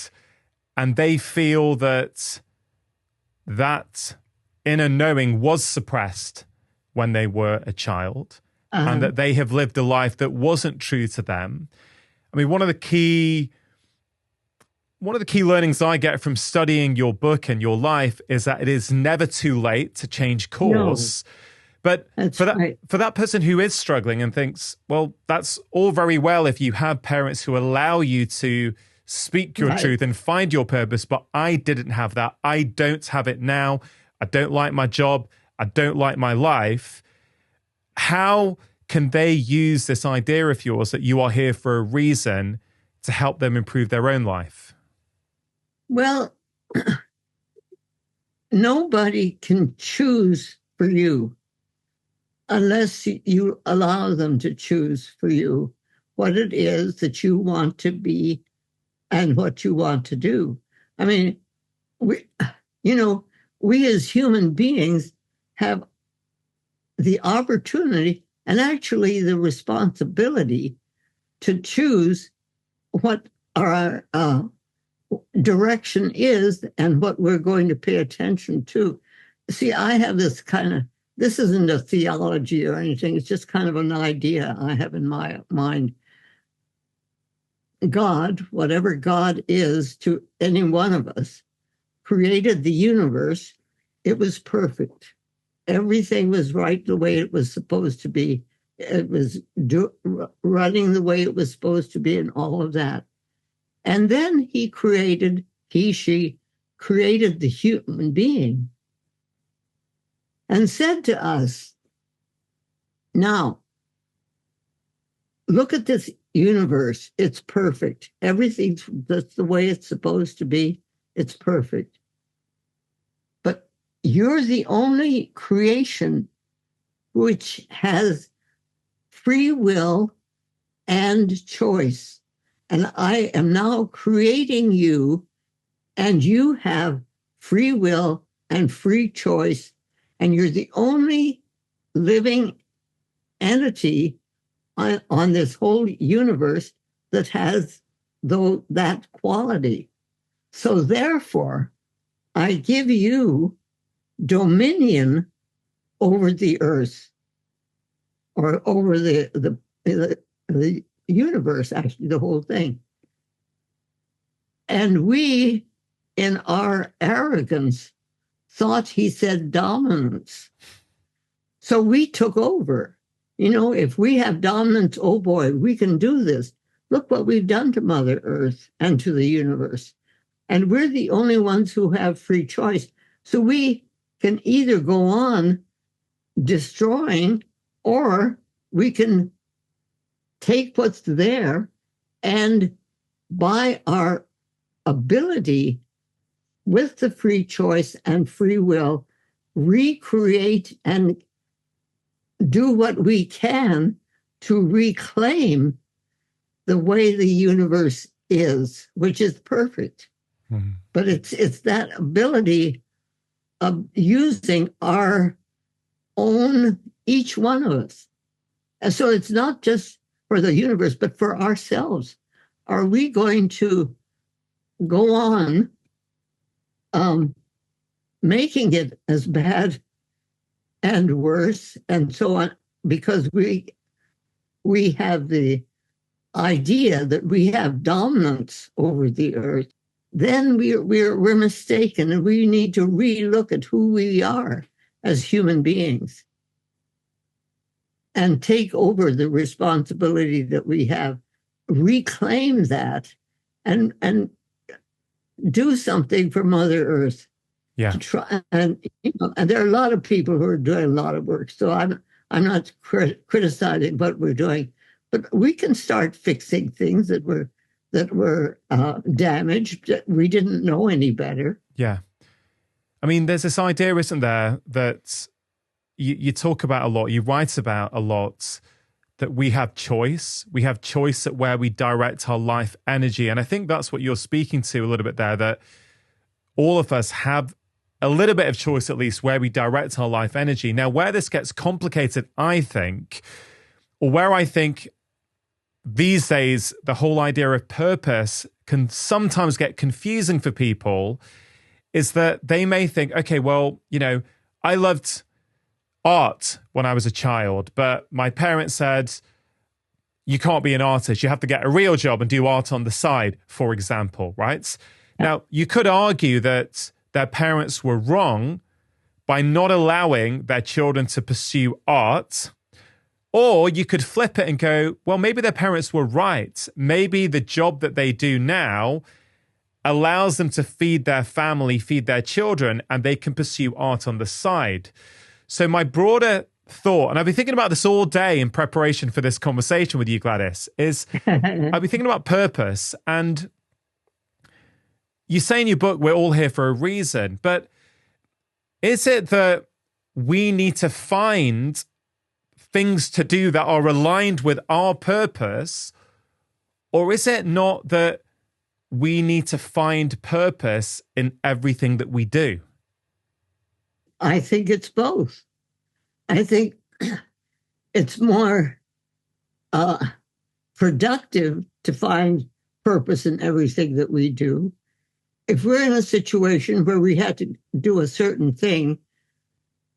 and they feel that inner knowing was suppressed when they were a child, and that they have lived a life that wasn't true to them. I mean, one of the key learnings I get from studying your book and your life is that it is never too late to change course. No. But for that person who is struggling and thinks, well, that's all very well if you have parents who allow you to speak your truth and find your purpose, but I didn't have that. I don't have it now. I don't like my job. I don't like my life. How can they use this idea of yours that you are here for a reason to help them improve their own life? Well, nobody can choose for you unless you allow them to choose for you what it is that you want to be and what you want to do. I mean, we as human beings have the opportunity and actually the responsibility to choose what our direction is and what we're going to pay attention to. See, I have this isn't a theology or anything, it's just kind of an idea I have in my mind. God, whatever God is to any one of us, created the universe. It was perfect. Everything was right the way it was supposed to be. It was running the way it was supposed to be and all of that. And then she created the human being and said to us, now, look at this universe. It's perfect. Everything's that's the way it's supposed to be. It's perfect. But you're the only creation which has free will and choice. And I am now creating you, and you have free will and free choice, and you're the only living entity on this whole universe that has that quality. So therefore, I give you dominion over the earth, or over the universe, actually, the whole thing. And we, in our arrogance, thought he said dominance. So we took over. If we have dominance, oh boy, we can do this. Look what we've done to Mother Earth and to the universe. And we're the only ones who have free choice. So we can either go on destroying, or we can take what's there and, by our ability with the free choice and free will, recreate and do what we can to reclaim the way the universe is, which is perfect. Mm-hmm. But it's that ability of using our own, each one of us. And so it's not just for the universe, but for ourselves. Are we going to go on making it as bad and worse and so on, because we have the idea that we have dominance over the earth? Then we're mistaken, and we need to relook at who we are as human beings and take over the responsibility that we have, reclaim that, and do something for Mother Earth. Yeah. To try, and there are a lot of people who are doing a lot of work. So I'm not criticizing what we're doing, but we can start fixing things that were damaged, that we didn't know any better. Yeah. I mean, there's this idea, isn't there, that you talk about a lot, you write about a lot, that we have choice. We have choice at where we direct our life energy. And I think that's what you're speaking to a little bit there, that all of us have a little bit of choice, at least, where we direct our life energy. Now, where this gets complicated, I think, or where I think these days the whole idea of purpose can sometimes get confusing for people, is that they may think, okay, well, I loved art when I was a child, but my parents said, you can't be an artist. You have to get a real job and do art on the side, for example, right? Yeah. Now, you could argue that their parents were wrong by not allowing their children to pursue art. Or you could flip it and go, well, maybe their parents were right. Maybe the job that they do now allows them to feed their family, feed their children, and they can pursue art on the side. So my broader thought, and I've been thinking about this all day in preparation for this conversation with you, Gladys, is I've been thinking about purpose. And you say in your book, we're all here for a reason. But is it that we need to find things to do that are aligned with our purpose? Or is it not that we need to find purpose in everything that we do? I think it's both. I think it's more productive to find purpose in everything that we do. If we're in a situation where we had to do a certain thing,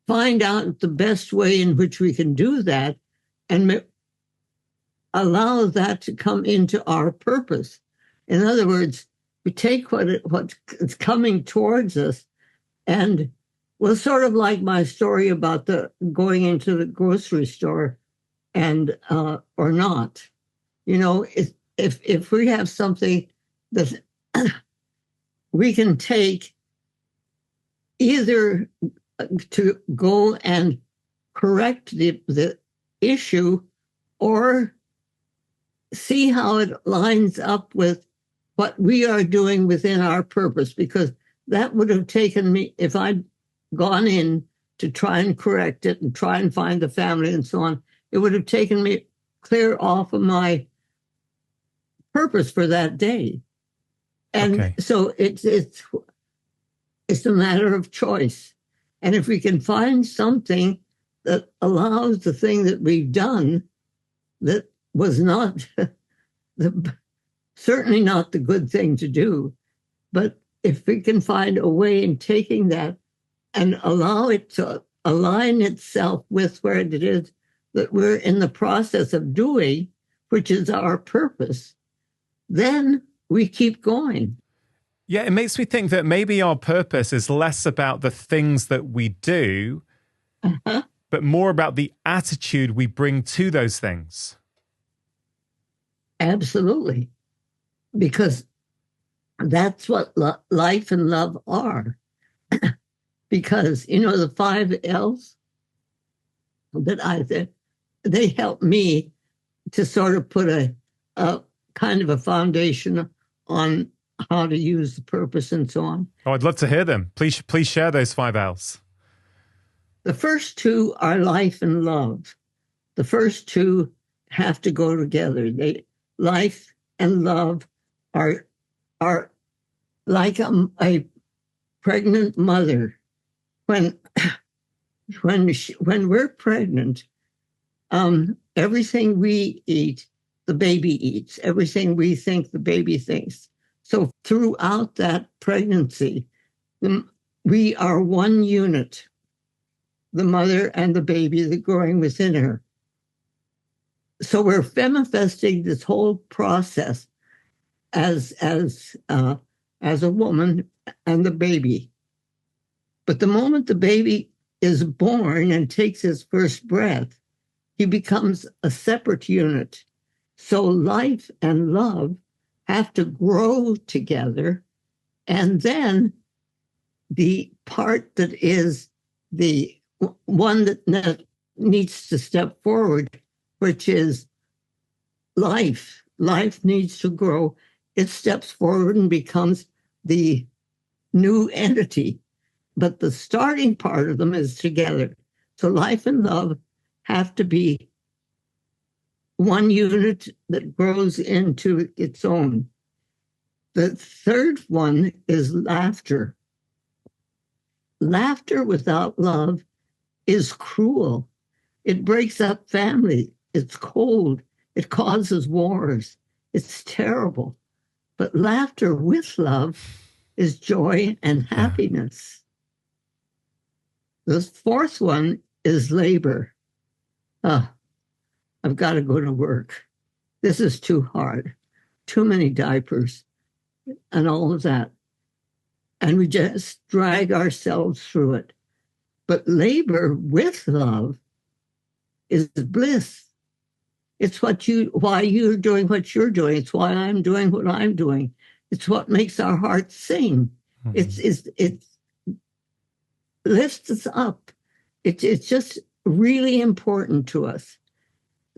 find out the best way in which we can do that and allow that to come into our purpose. In other words, we take what's coming towards us, and well, sort of like my story about the going into the grocery store and or not. You know, if we have something that we can take either to go and correct the issue or see how it lines up with what we are doing within our purpose, because that would have taken me, if I'd gone in to try and correct it and try and find the family and so on, it would have taken me clear off of my purpose for that day. And so it's a matter of choice. And if we can find something that allows the thing that we've done that was not certainly not the good thing to do, but if we can find a way in taking that and allow it to align itself with where it is that we're in the process of doing, which is our purpose, then we keep going. Yeah, it makes me think that maybe our purpose is less about the things that we do, but more about the attitude we bring to those things. Absolutely. Because that's what life and love are. Because, you know, the 5 L's that I said, they help me to sort of put a kind of a foundation on how to use the purpose and so on. Oh, I'd love to hear them. Please share those 5 L's. The first 2 are life and love. The first 2 have to go together. Life and love are like a pregnant mother. When we're pregnant, everything we eat, the baby eats. Everything we think, the baby thinks. So throughout that pregnancy, we are one unit, the mother and the baby that growing within her. So we're manifesting this whole process as a woman and the baby. But the moment the baby is born and takes his first breath, he becomes a separate unit. So life and love have to grow together. And then the part that is the one that needs to step forward, which is life. Life needs to grow. It steps forward and becomes the new entity. But the starting part of them is together. So life and love have to be one unit that grows into its own. The third one is laughter. Laughter without love is cruel. It breaks up family. It's cold. It causes wars. It's terrible. But laughter with love is joy and happiness. The fourth one is labor. I've got to go to work. This is too hard. Too many diapers and all of that. And we just drag ourselves through it. But labor with love is bliss. It's why you're doing what you're doing. It's why I'm doing what I'm doing. It's what makes our hearts sing. Mm-hmm. It lifts us up. It's just really important to us.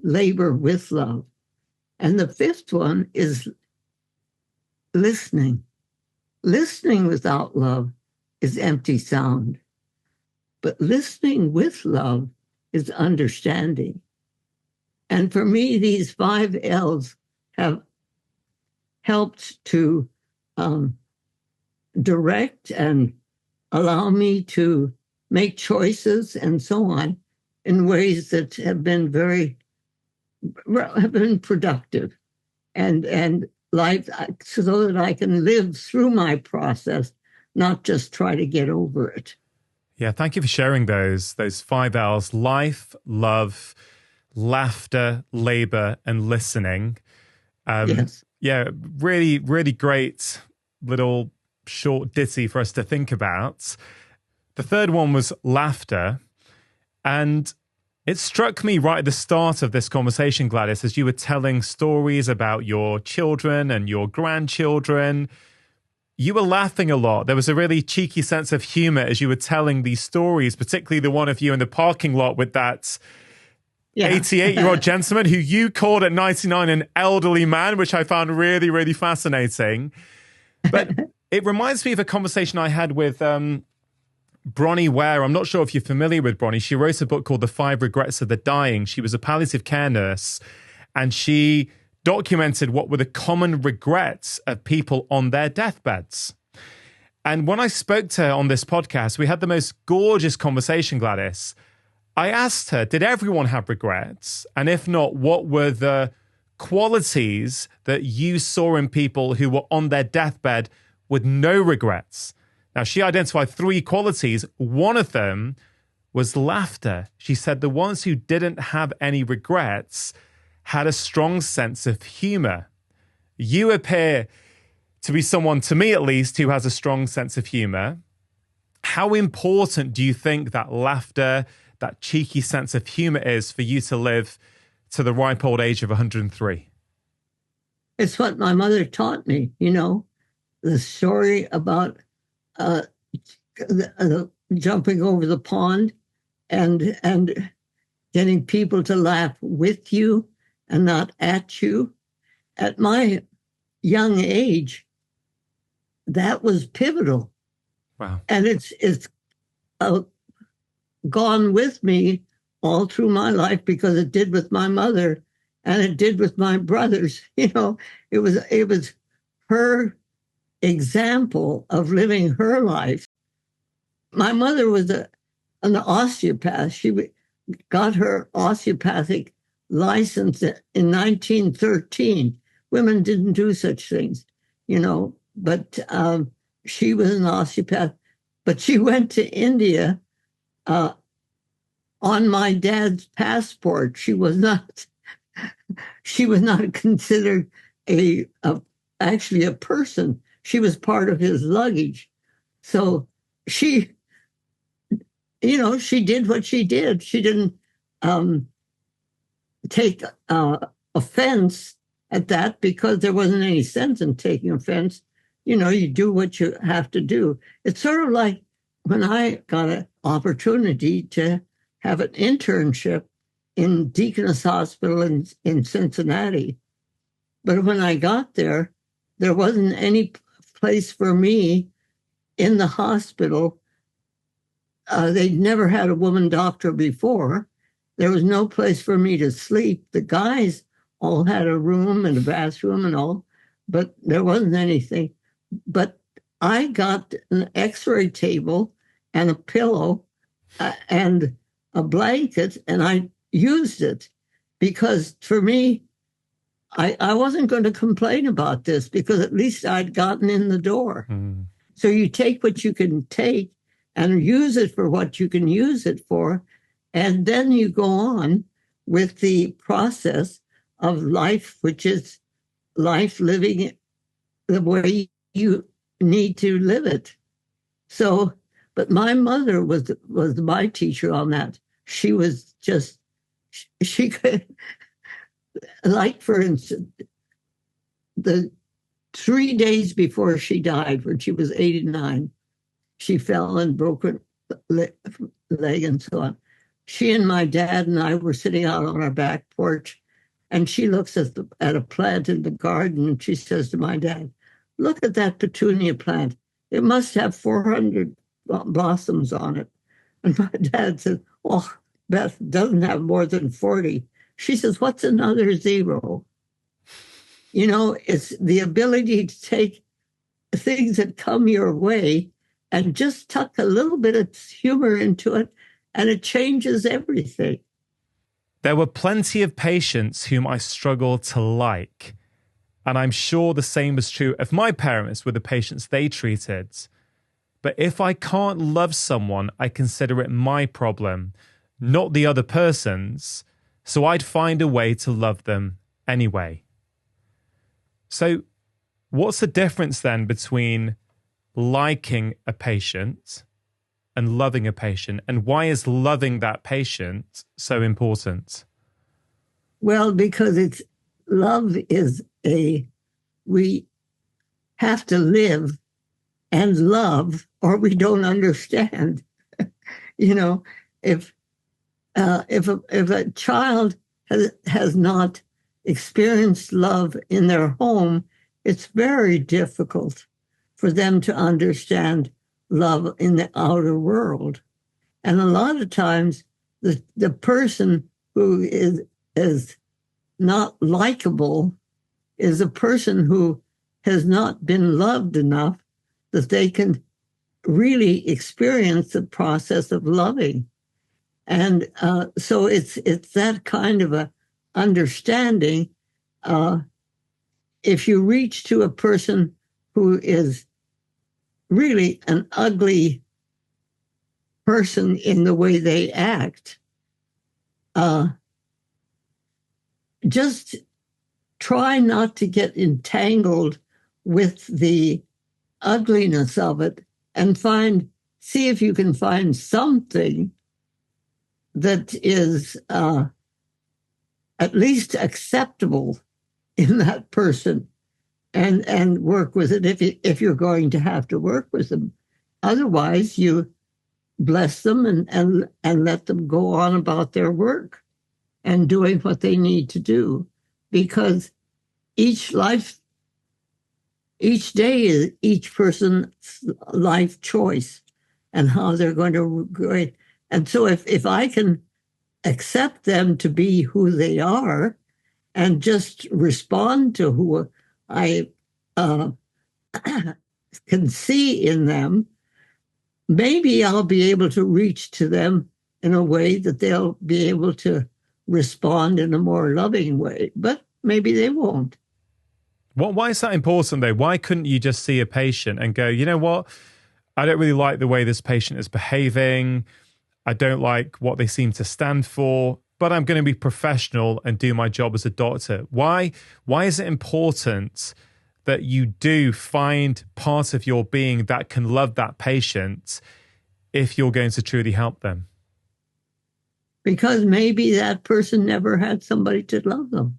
Labor with love. And the fifth one is listening. Listening without love is empty sound. But listening with love is understanding. And for me, these 5 L's have helped to direct and allow me to make choices and so on in ways that have been productive and life, so that I can live through my process, not just try to get over it. Yeah, thank you for sharing those 5 L's: life, love, laughter, labor, and listening. Yes. Yeah, really, really great little short ditty for us to think about. The third one was laughter. And it struck me right at the start of this conversation, Gladys, as you were telling stories about your children and your grandchildren. You were laughing a lot. There was a really cheeky sense of humor as you were telling these stories, particularly the one of you in the parking lot with that 88-year-old gentleman who you called at 99 an elderly man, which I found really, really fascinating. But it reminds me of a conversation I had with Bronnie Ware. I'm not sure if you're familiar with Bronnie. She wrote a book called The 5 Regrets of the Dying. She was a palliative care nurse, and she documented what were the common regrets of people on their deathbeds. And when I spoke to her on this podcast, we had the most gorgeous conversation, Gladys. I asked her, did everyone have regrets? And if not, what were the qualities that you saw in people who were on their deathbed with no regrets? Now, she identified 3 qualities. One of them was laughter. She said the ones who didn't have any regrets had a strong sense of humor. You appear to be someone, to me at least, who has a strong sense of humor. How important do you think that laughter, that cheeky sense of humor is for you to live to the ripe old age of 103? It's what my mother taught me, the story about jumping over the pond and getting people to laugh with you and not at you. At my young age, that was pivotal. Wow. And it's gone with me all through my life, because it did with my mother and it did with my brothers. It was her example of living her life. My mother was an osteopath. She got her osteopathic license in 1913. Women didn't do such things, but she was an osteopath. But she went to India on my dad's passport. She was not considered actually a person. She was part of his luggage. So she did what she did. She didn't take offense at that, because there wasn't any sense in taking offense. You do what you have to do. It's sort of like when I got an opportunity to have an internship in Deaconess Hospital in Cincinnati. But when I got there wasn't any place for me in the hospital. They'd never had a woman doctor before. There was no place for me to sleep. The guys all had a room and a bathroom and all, but there wasn't anything. But I got an X-ray table and a pillow and a blanket, and I used it, because for me, I wasn't going to complain about this, because at least I'd gotten in the door. Mm. So you take what you can take and use it for what you can use it for, and then you go on with the process of life, which is life living the way you need to live it. So, but my mother was my teacher on that. She was just, she could, like, for instance, the 3 days before she died, when she was 89, she fell and broke her leg and so on. She and my dad and I were sitting out on our back porch, and she looks at a plant in the garden, and she says to my dad, "Look at that petunia plant. It must have 400 blossoms on it." And my dad said, "Oh, Beth doesn't have more than 40. She says, "What's another zero?" It's the ability to take things that come your way and just tuck a little bit of humor into it, and it changes everything. There were plenty of patients whom I struggled to like. And I'm sure the same was true of my parents with the patients they treated. But if I can't love someone, I consider it my problem, not the other person's. So I'd find a way to love them anyway. So what's the difference then between liking a patient and loving a patient? And why is loving that patient so important? Well, because love is we have to live and love, or we don't understand. If a child has not experienced love in their home, it's very difficult for them to understand love in the outer world. And a lot of times, the person who is not likable is a person who has not been loved enough that they can really experience the process of loving. And so it's that kind of a understanding. If you reach to a person who is really an ugly person in the way they act, just try not to get entangled with the ugliness of it, and see if you can find something that is at least acceptable in that person, and work with it if you're going to have to work with them. Otherwise, you bless them and let them go on about their work and doing what they need to do, because each day is each person's life choice and how they're going to go. And so if I can accept them to be who they are and just respond to who I can see in them, maybe I'll be able to reach to them in a way that they'll be able to respond in a more loving way, but maybe they won't. Why is that important, though? Why couldn't you just see a patient and go, you know what? I don't really like the way this patient is behaving. I don't like what they seem to stand for, but I'm going to be professional and do my job as a doctor. Why is it important that you do find part of your being that can love that patient if you're going to truly help them? Because maybe that person never had somebody to love them.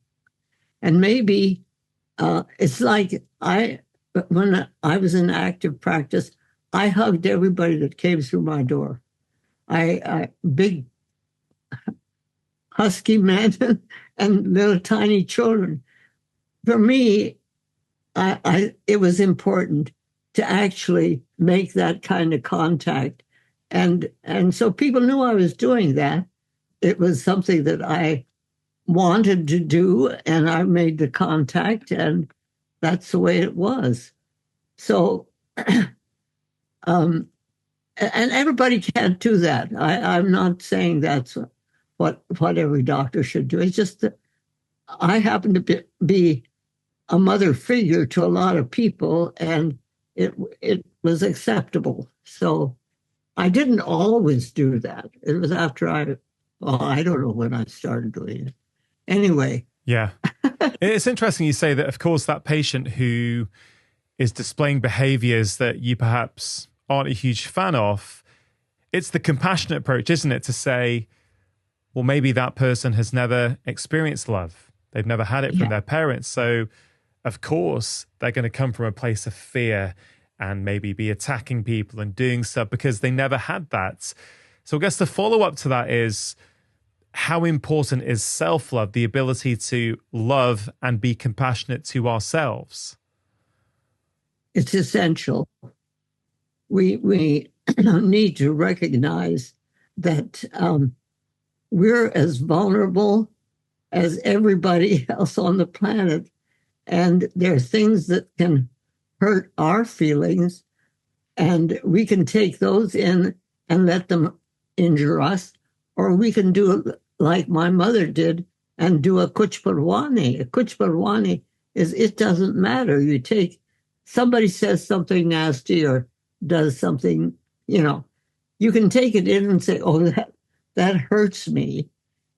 And maybe it's like when I was in active practice, I hugged everybody that came through my door. I big husky men and little tiny children. For me, it was important to actually make that kind of contact. And so people knew I was doing that. It was something that I wanted to do, and I made the contact, and that's the way it was. So, and everybody can't do that. I'm not saying that's what every doctor should do. It's just that I happen to be a mother figure to a lot of people, and it was acceptable. So I didn't always do that. It was after I don't know when I started doing it. Anyway. Yeah. It's interesting you say that, of course, that patient who is displaying behaviors that you perhaps aren't a huge fan of, it's the compassionate approach, isn't it? To say, well, maybe that person has never experienced love. They've never had it from their parents. So, of course, they're going to come from a place of fear and maybe be attacking people and doing stuff because they never had that. So I guess the follow-up to that is, how important is self-love, the ability to love and be compassionate to ourselves? It's essential. We need to recognize that we're as vulnerable as everybody else on the planet, and there are things that can hurt our feelings, And we can take those in and let them injure us, or we can do like my mother did and do a kuchparwani. A kuchparwani is it doesn't matter. You take, somebody says something nasty or does something, you can take it in and say, oh, that hurts me,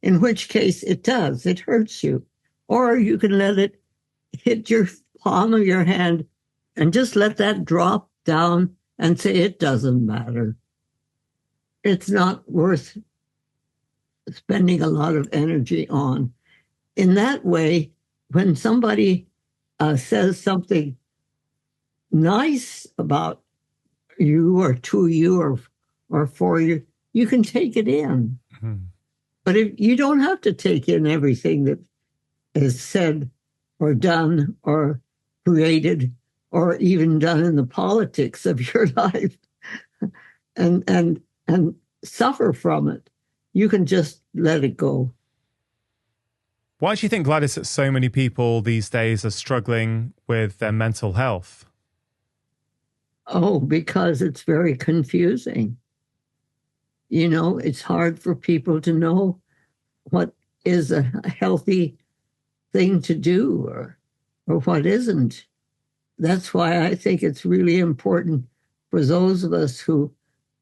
in which case it does. It hurts you. Or you can let it hit your palm of your hand and just let that drop down and say, it doesn't matter. It's not worth spending a lot of energy on. In that way, when somebody says something nice about you or to you or for you, you can take it in. Mm-hmm. But if you don't have to take in everything that is said or done or created or even done in the politics of your life and suffer from it. You can just let it go. Why do you think, Gladys, that so many people these days are struggling with their mental health? Oh, because it's very confusing. It's hard for people to know what is a healthy thing to do or what isn't. That's why I think it's really important for those of us who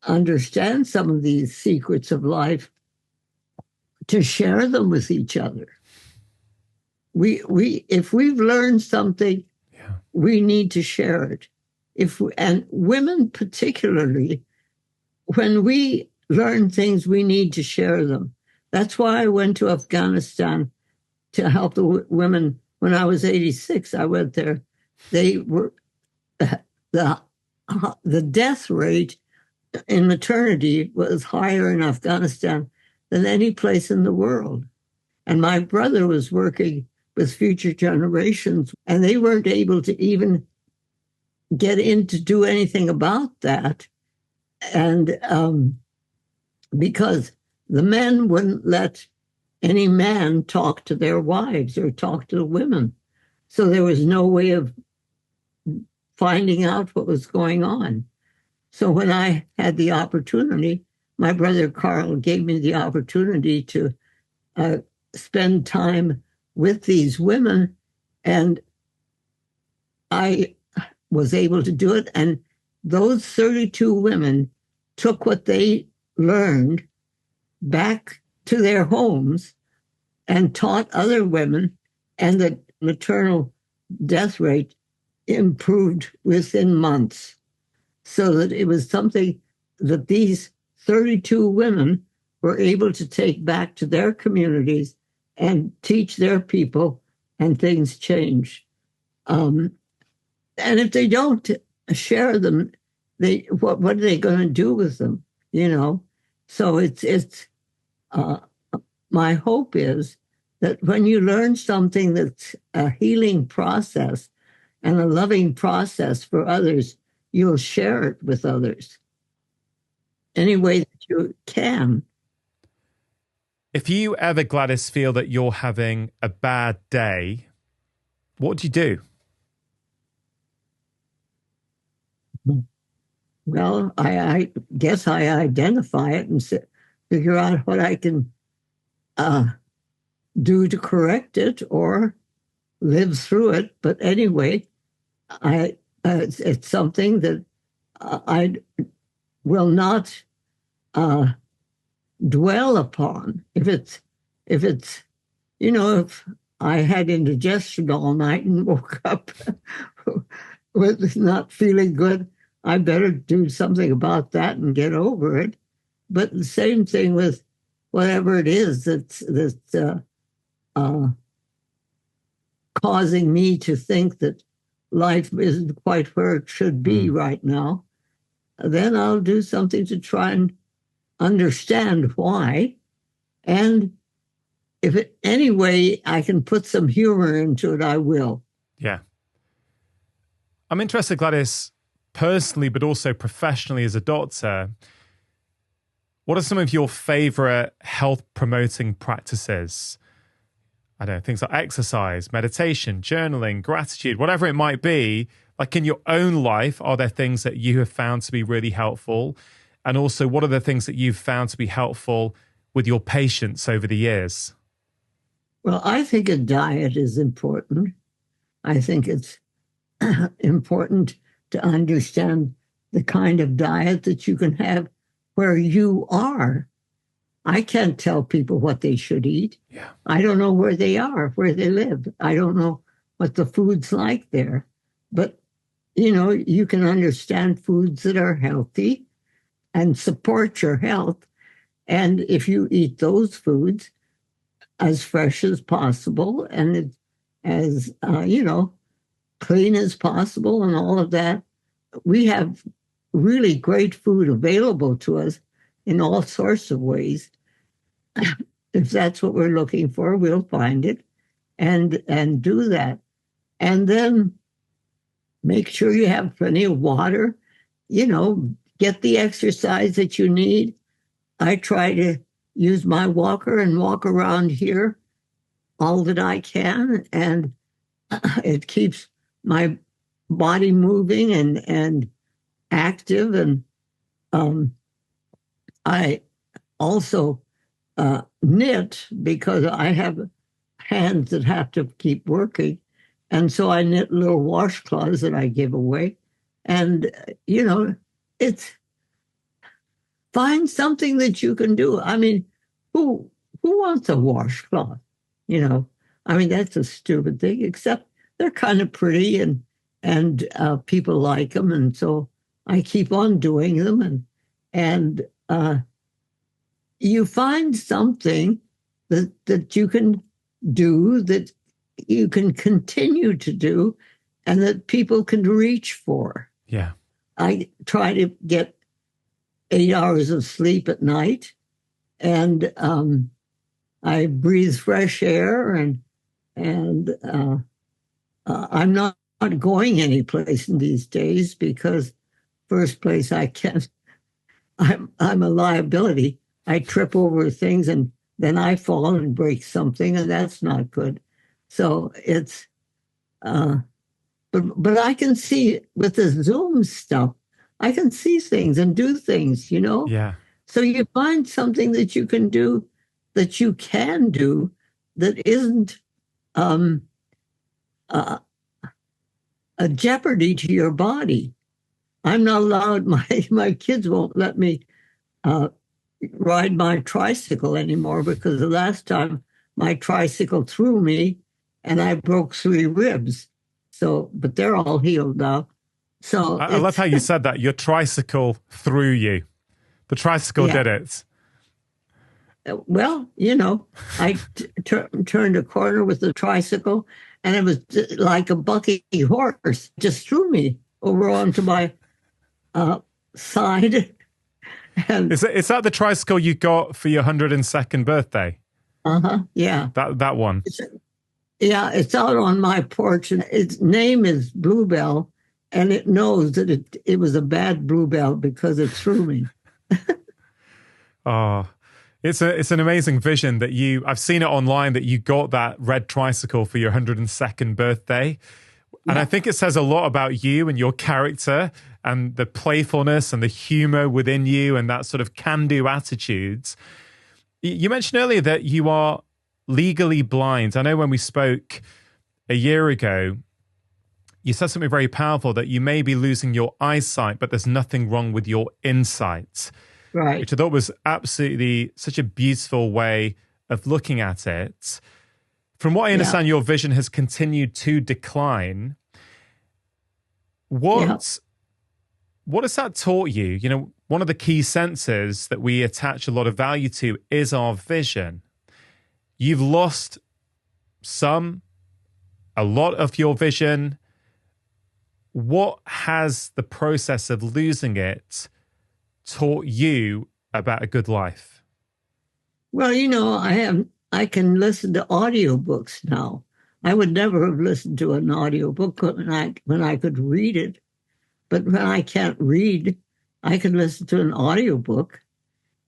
understand some of these secrets of life to share them with each other. If we've learned something, we need to share it. And women particularly, when we learn things, we need to share them. That's why I went to Afghanistan to help the women. When I was 86, I went there. They were the death rate in maternity was higher in Afghanistan than any place in the world. And my brother was working with future generations, and they weren't able to even get in to do anything about that. And because the men wouldn't let any man talk to their wives or talk to the women. So there was no way of finding out what was going on. So when I had the opportunity, my brother Carl gave me the opportunity to spend time with these women, and I was able to do it. And those 32 women took what they learned back to their homes and taught other women, and the maternal death rate improved within months. So that it was something that these 32 women were able to take back to their communities and teach their people, and things change. And if they don't share them, what are they going to do with them? So it's my hope is that when you learn something that's a healing process and a loving process for others, you'll share it with others any way that you can. If you ever, Gladys, feel that you're having a bad day, what do you do? Well, I guess I identify it and figure out what I can do to correct it or live through it. But anyway, it's something that I will not dwell upon. If I had indigestion all night and woke up with not feeling good, I better do something about that and get over it. But the same thing with whatever it is that's causing me to think that life isn't quite where it should be right now. Then I'll do something to try and understand why. And if any way I can put some humor into it, I will. Yeah. I'm interested, Gladys, personally, but also professionally as a doctor. What are some of your favorite health promoting practices? I don't know, things like exercise, meditation, journaling, gratitude, whatever it might be. Like in your own life, are there things that you have found to be really helpful? And also, what are the things that you've found to be helpful with your patients over the years? Well, I think a diet is important. I think it's important to understand the kind of diet that you can have where you are. I can't tell people what they should eat. Yeah. I don't know where they are, where they live. I don't know what the food's like there. But, you can understand foods that are healthy and support your health. And if you eat those foods as fresh as possible and as, clean as possible and all of that, we have really great food available to us in all sorts of ways. If that's what we're looking for, we'll find it and do that. And then make sure you have plenty of water, get the exercise that you need. I try to use my walker and walk around here all that I can, and it keeps my body moving and active. And I also knit because I have hands that have to keep working. And so I knit little washcloths that I give away. And, it's find something that you can do. I mean, who wants a washcloth? That's a stupid thing, except they're kind of pretty and people like them. And so I keep on doing them. And you find something that you can do, that you can continue to do, and that people can reach for. Yeah. I try to get 8 hours of sleep at night, and I breathe fresh air, and I'm not going anyplace in these days because, first place, I'm a liability. I trip over things and then I fall and break something, and that's not good. So it's, but I can see with the Zoom stuff, I can see things and do things, Yeah. So you find something that you can do, that isn't a jeopardy to your body. I'm not allowed, my kids won't let me ride my tricycle anymore because the last time my tricycle threw me and I broke 3 ribs. So, but they're all healed now. So I love how you said that. Your tricycle threw you. The tricycle did it. Well, I turned a corner with the tricycle, and it was like a bucky horse. Just threw me over onto my side. And is that the tricycle you got for your 102nd birthday? Yeah. That one. It's out on my porch, and its name is Bluebell, and it knows that it was a bad bluebell because it threw me. Oh, it's an amazing vision that I've seen it online, that you got that red tricycle for your 102nd birthday. And I think it says a lot about you and your character and the playfulness and the humor within you and that sort of can-do attitudes. You mentioned earlier that you are legally blind. I know when we spoke a year ago, you said something very powerful, that you may be losing your eyesight, but there's nothing wrong with your insight. Right. Which I thought was absolutely such a beautiful way of looking at it. From what I understand, your vision has continued to decline. What has that taught you? One of the key senses that we attach a lot of value to is our vision. You've lost a lot of your vision. What has the process of losing it taught you about a good life? Well, I can listen to audiobooks now. I would never have listened to an audiobook when I could read it. But when I can't read, I can listen to an audiobook.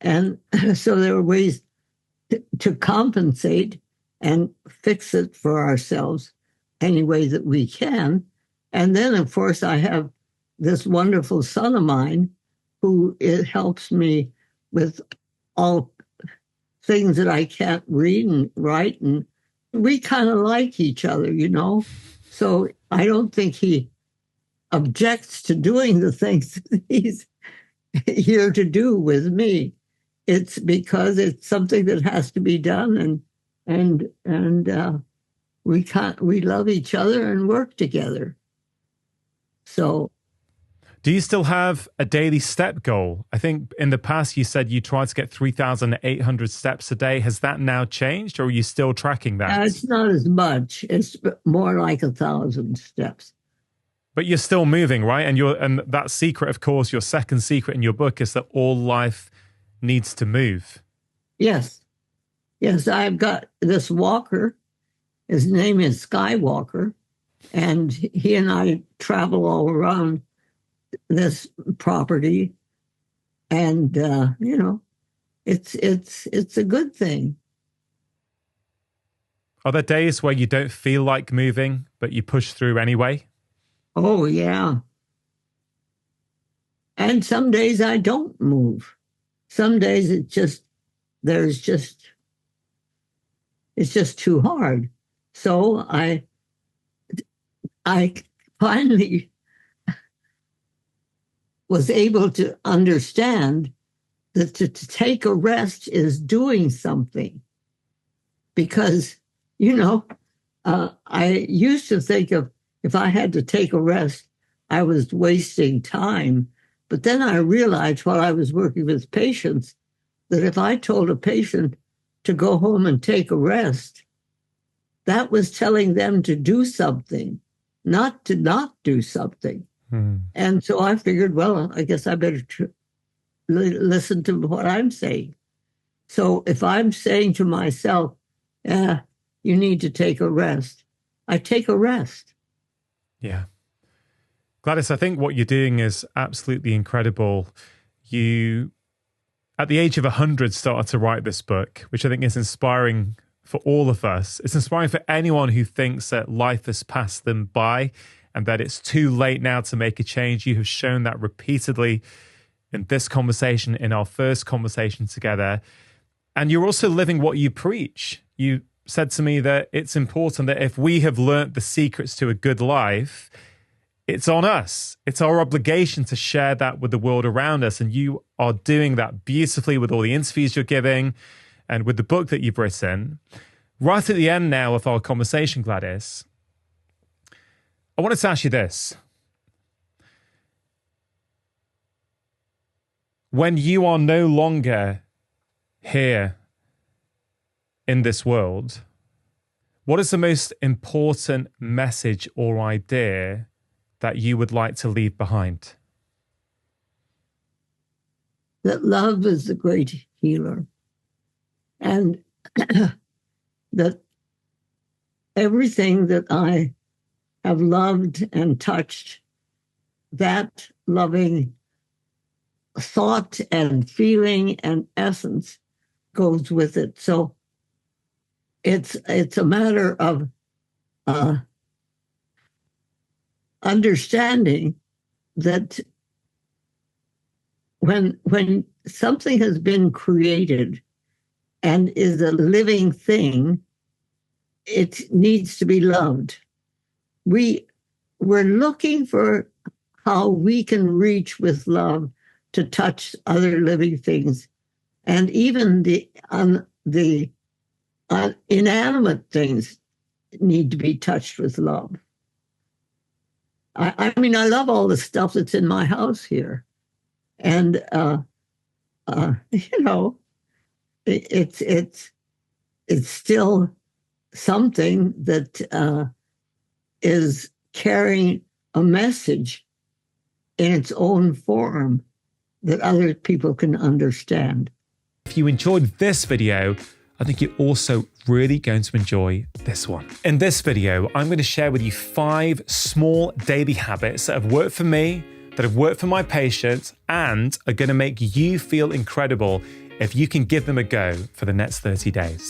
And so there are ways to compensate and fix it for ourselves any way that we can. And then, of course, I have this wonderful son of mine who helps me with all things that I can't read and write. And we kind of like each other, you know. So I don't think he objects to doing the things that he's here to do with me. It's because it's something that has to be done, and we love each other and work together. So, do you still have a daily step goal? I think in the past you said you tried to get 3,800 steps a day. Has that now changed, or are you still tracking that? It's not as much. It's more like 1,000 steps. But you're still moving, right? And that secret, of course, your second secret in your book is that all life needs to move. Yes. Yes, I've got this walker. His name is Skywalker. And he and I travel all around this property. And, you know, it's a good thing. Are there days where you don't feel like moving, but you push through anyway? Oh, yeah. And some days I don't move. Some days it's just too hard. So I finally was able to understand that to take a rest is doing something. Because, you know, I used to think of, if I had to take a rest, I was wasting time. But then I realized while I was working with patients that if I told a patient to go home and take a rest, that was telling them to do something, not to not do something. And so I figured, well, I guess I better listen to what I'm saying. So if I'm saying to myself, you need to take a rest, I take a rest. Yeah. Gladys, I think what you're doing is absolutely incredible. You, at the age of 100, started to write this book, which I think is inspiring for all of us. It's inspiring for anyone who thinks that life has passed them by and that it's too late now to make a change. You have shown that repeatedly in this conversation, in our first conversation together. And you're also living what you preach. You said to me that it's important that if we have learnt the secrets to a good life, it's on us. It's our obligation to share that with the world around us. And you are doing that beautifully with all the interviews you're giving and with the book that you've written. Right at the end now of our conversation, Gladys, I wanted to ask you this. When you are no longer here in this world, what is the most important message or idea that you would like to leave behind? That love is the great healer. And that everything that I have loved and touched, that loving thought and feeling and essence goes with it. So it's a matter of understanding that when something has been created and is a living thing, it needs to be loved. We're looking for how we can reach with love to touch other living things, and even the inanimate things need to be touched with love. I mean, I love all the stuff that's in my house here, and you know, it's still something that is carrying a message in its own form that other people can understand. If you enjoyed this video, I think you're also really going to enjoy this one. In this video, I'm going to share with you 5 small daily habits that have worked for me, that have worked for my patients, and are going to make you feel incredible if you can give them a go for the next 30 days.